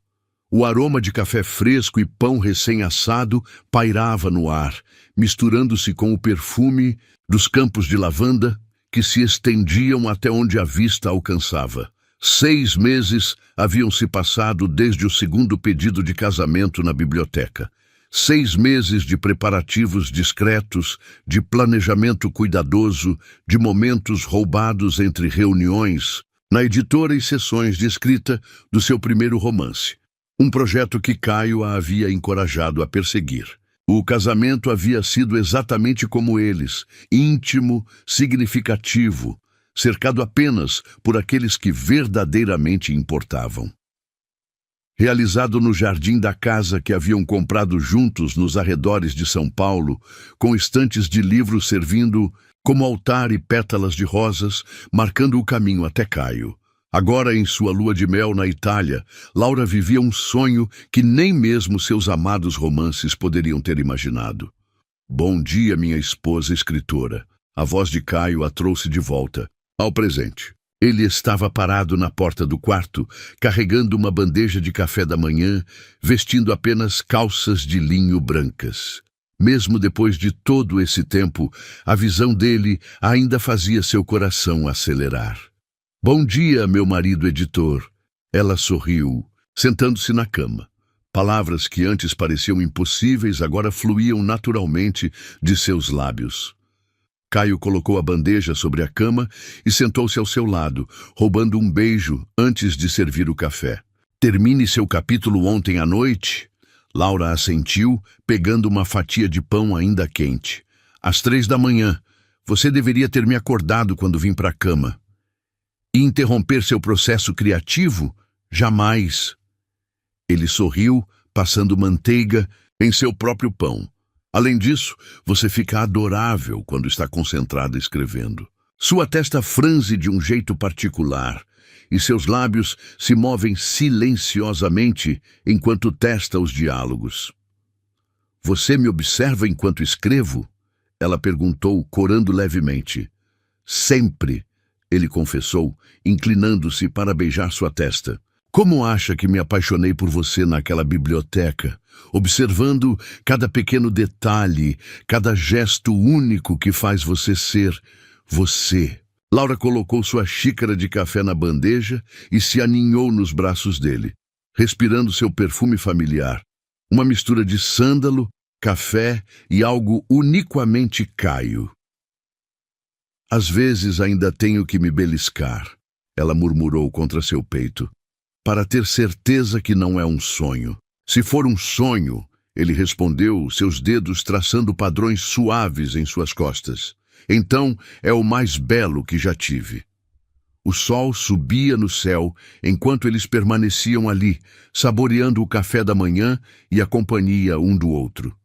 O aroma de café fresco e pão recém-assado pairava no ar, misturando-se com o perfume dos campos de lavanda que se estendiam até onde a vista alcançava. 6 meses haviam se passado desde o segundo pedido de casamento na biblioteca. 6 meses de preparativos discretos, de planejamento cuidadoso, de momentos roubados entre reuniões, na editora e sessões de escrita do seu primeiro romance. Um projeto que Caio a havia encorajado a perseguir. O casamento havia sido exatamente como eles, íntimo, significativo, cercado apenas por aqueles que verdadeiramente importavam. Realizado no jardim da casa que haviam comprado juntos nos arredores de São Paulo, com estantes de livros servindo como altar e pétalas de rosas, marcando o caminho até Caio. Agora, em sua lua de mel na Itália, Laura vivia um sonho que nem mesmo seus amados romances poderiam ter imaginado. Bom dia, minha esposa escritora. A voz de Caio a trouxe de volta ao presente. Ele estava parado na porta do quarto, carregando uma bandeja de café da manhã, vestindo apenas calças de linho brancas. Mesmo depois de todo esse tempo, a visão dele ainda fazia seu coração acelerar. Bom dia, meu marido editor. Ela sorriu, sentando-se na cama. Palavras que antes pareciam impossíveis agora fluíam naturalmente de seus lábios. Caio colocou a bandeja sobre a cama e sentou-se ao seu lado, roubando um beijo antes de servir o café. Termine seu capítulo ontem à noite? Laura assentiu, pegando uma fatia de pão ainda quente. Às 3 da manhã. Você deveria ter me acordado quando vim para a cama. E interromper seu processo criativo? Jamais. Ele sorriu, passando manteiga em seu próprio pão. Além disso, você fica adorável quando está concentrada escrevendo. Sua testa franze de um jeito particular e seus lábios se movem silenciosamente enquanto testa os diálogos. Você me observa enquanto escrevo? Ela perguntou, corando levemente. Sempre, ele confessou, inclinando-se para beijar sua testa. Como acha que me apaixonei por você naquela biblioteca, observando cada pequeno detalhe, cada gesto único que faz você ser você? Laura colocou sua xícara de café na bandeja e se aninhou nos braços dele, respirando seu perfume familiar, uma mistura de sândalo, café e algo uniquamente Caio. Às vezes ainda tenho que me beliscar, ela murmurou contra seu peito, para ter certeza que não é um sonho. Se for um sonho, ele respondeu, seus dedos traçando padrões suaves em suas costas. Então é o mais belo que já tive. O sol subia no céu enquanto eles permaneciam ali, saboreando o café da manhã e a companhia um do outro.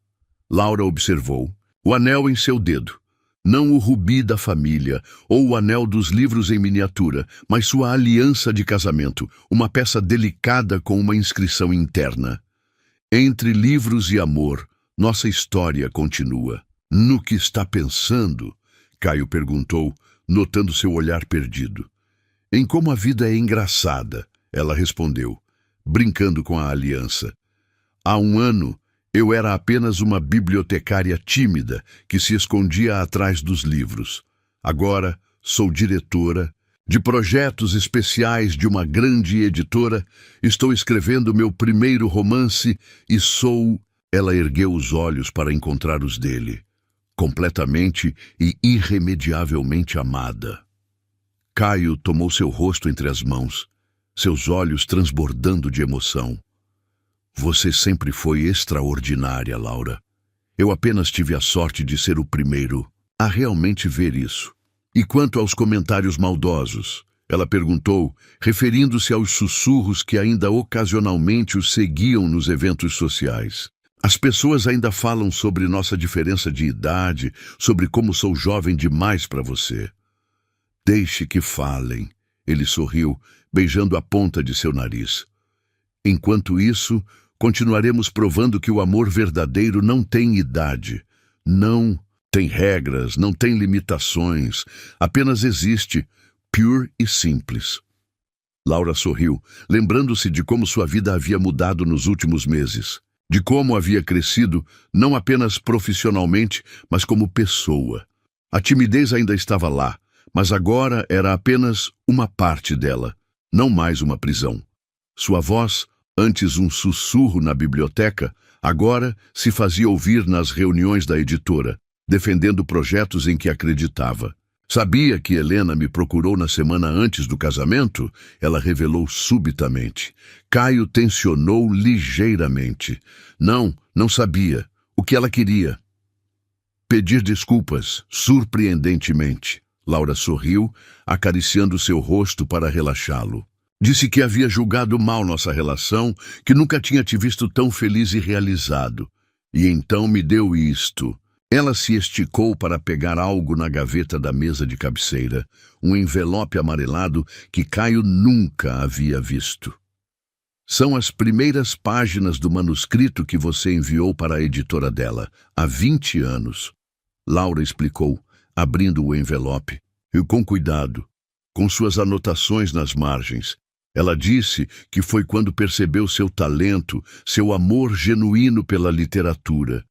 Laura observou o anel em seu dedo. Não o rubi da família ou o anel dos livros em miniatura, mas sua aliança de casamento, uma peça delicada com uma inscrição interna. Entre livros e amor, nossa história continua. No que está pensando? Caio perguntou, notando seu olhar perdido. Em como a vida é engraçada, ela respondeu, brincando com a aliança. Há um ano, eu era apenas uma bibliotecária tímida que se escondia atrás dos livros. Agora sou diretora de projetos especiais de uma grande editora, estou escrevendo meu primeiro romance e sou... Ela ergueu os olhos para encontrar os dele, completamente e irremediavelmente amada. Caio tomou seu rosto entre as mãos, seus olhos transbordando de emoção. Você sempre foi extraordinária, Laura. Eu apenas tive a sorte de ser o primeiro a realmente ver isso. E quanto aos comentários maldosos? Ela perguntou, referindo-se aos sussurros que ainda ocasionalmente os seguiam nos eventos sociais. As pessoas ainda falam sobre nossa diferença de idade, sobre como sou jovem demais para você. Deixe que falem. Ele sorriu, beijando a ponta de seu nariz. Enquanto isso, continuaremos provando que o amor verdadeiro não tem idade, não tem regras, não tem limitações, apenas existe, pure e simples. Laura sorriu, lembrando-se de como sua vida havia mudado nos últimos meses, de como havia crescido, não apenas profissionalmente, mas como pessoa. A timidez ainda estava lá, mas agora era apenas uma parte dela, não mais uma prisão. Sua voz, antes um sussurro na biblioteca, agora se fazia ouvir nas reuniões da editora, defendendo projetos em que acreditava. Sabia que Helena me procurou na semana antes do casamento? Ela revelou subitamente. Caio tensionou ligeiramente. Não sabia. O que ela queria? Pedir desculpas, surpreendentemente. Laura sorriu, acariciando seu rosto para relaxá-lo. Disse que havia julgado mal nossa relação, que nunca tinha te visto tão feliz e realizado. E então me deu isto. Ela se esticou para pegar algo na gaveta da mesa de cabeceira, um envelope amarelado que Caio nunca havia visto. São as primeiras páginas do manuscrito que você enviou para a editora dela, há 20 anos. Laura explicou, abrindo o envelope, e com cuidado, com suas anotações nas margens. Ela disse que foi quando percebeu seu talento, seu amor genuíno pela literatura,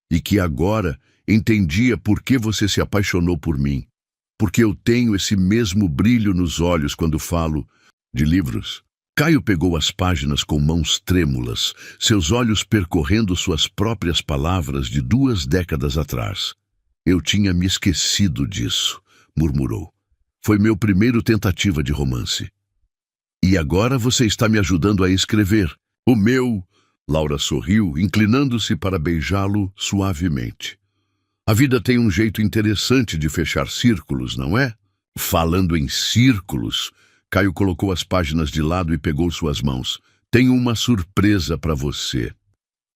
e que agora entendia por que você se apaixonou por mim, porque eu tenho esse mesmo brilho nos olhos quando falo de livros. Caio pegou as páginas com mãos trêmulas, seus olhos percorrendo suas próprias palavras de 2 décadas atrás. Eu tinha me esquecido disso, murmurou. Foi meu primeiro tentativa de romance. E agora você está me ajudando a escrever. O meu... Laura sorriu, inclinando-se para beijá-lo suavemente. A vida tem um jeito interessante de fechar círculos, não é? Falando em círculos, Caio colocou as páginas de lado e pegou suas mãos. Tenho uma surpresa para você.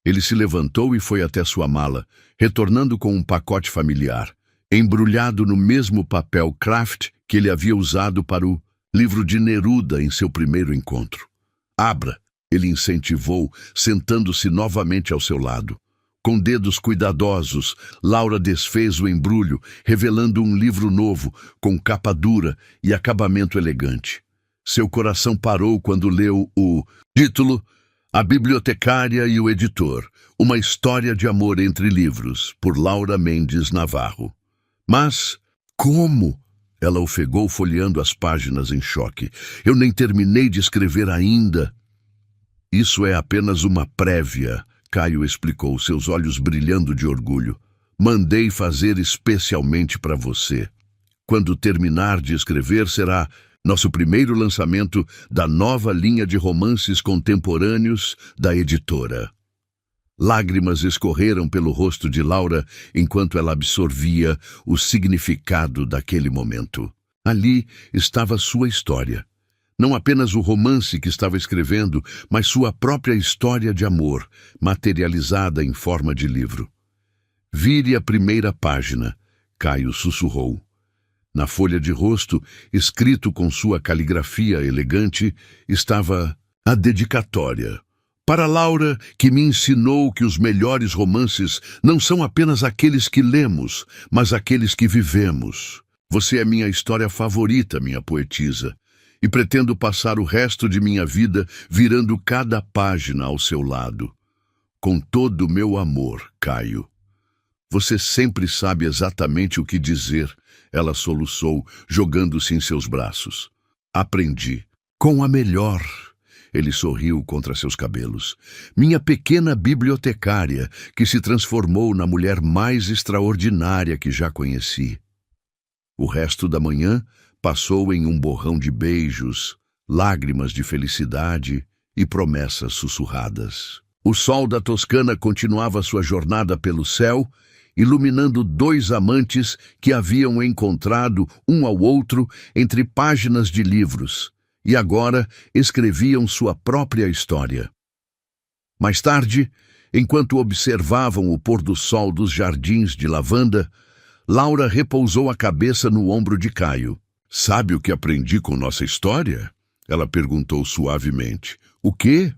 Ele se levantou e foi até sua mala, retornando com um pacote familiar, embrulhado no mesmo papel craft que ele havia usado para o livro de Neruda em seu primeiro encontro. Abra, ele incentivou, sentando-se novamente ao seu lado. Com dedos cuidadosos, Laura desfez o embrulho, revelando um livro novo, com capa dura e acabamento elegante. Seu coração parou quando leu o título A Bibliotecária e o Editor, uma história de amor entre livros, por Laura Mendes Navarro. Mas, como? Ela ofegou folheando as páginas em choque. Eu nem terminei de escrever ainda. Isso é apenas uma prévia, Caio explicou, seus olhos brilhando de orgulho. Mandei fazer especialmente para você. Quando terminar de escrever, será nosso primeiro lançamento da nova linha de romances contemporâneos da editora. Lágrimas escorreram pelo rosto de Laura enquanto ela absorvia o significado daquele momento. Ali estava sua história. Não apenas o romance que estava escrevendo, mas sua própria história de amor, materializada em forma de livro. Vire a primeira página, Caio sussurrou. Na folha de rosto, escrito com sua caligrafia elegante, estava a dedicatória. Para Laura, que me ensinou que os melhores romances não são apenas aqueles que lemos, mas aqueles que vivemos. Você é minha história favorita, minha poetisa, e pretendo passar o resto de minha vida virando cada página ao seu lado. Com todo o meu amor, Caio. Você sempre sabe exatamente o que dizer, ela soluçou, jogando-se em seus braços. Aprendi. Com a melhor. Ele sorriu contra seus cabelos. Minha pequena bibliotecária, que se transformou na mulher mais extraordinária que já conheci. O resto da manhã passou em um borrão de beijos, lágrimas de felicidade e promessas sussurradas. O sol da Toscana continuava sua jornada pelo céu, iluminando dois amantes que haviam encontrado um ao outro entre páginas de livros, e agora escreviam sua própria história. Mais tarde, enquanto observavam o pôr do sol dos jardins de lavanda, Laura repousou a cabeça no ombro de Caio. Sabe o que aprendi com nossa história? Ela perguntou suavemente. O quê?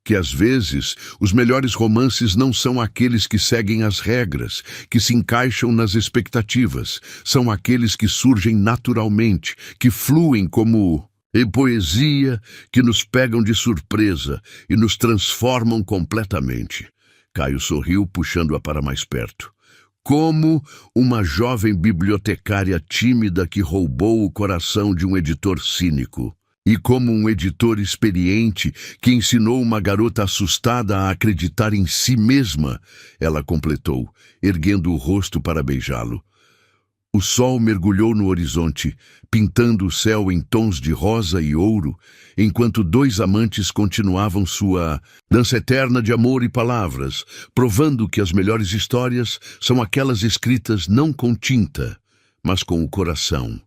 Que às vezes os melhores romances não são aqueles que seguem as regras, que se encaixam nas expectativas. São aqueles que surgem naturalmente, que fluem como poesia, que nos pegam de surpresa e nos transformam completamente. Caio sorriu, puxando-a para mais perto. Como uma jovem bibliotecária tímida que roubou o coração de um editor cínico. E como um editor experiente que ensinou uma garota assustada a acreditar em si mesma, ela completou, erguendo o rosto para beijá-lo. O sol mergulhou no horizonte, pintando o céu em tons de rosa e ouro, enquanto dois amantes continuavam sua dança eterna de amor e palavras, provando que as melhores histórias são aquelas escritas não com tinta, mas com o coração.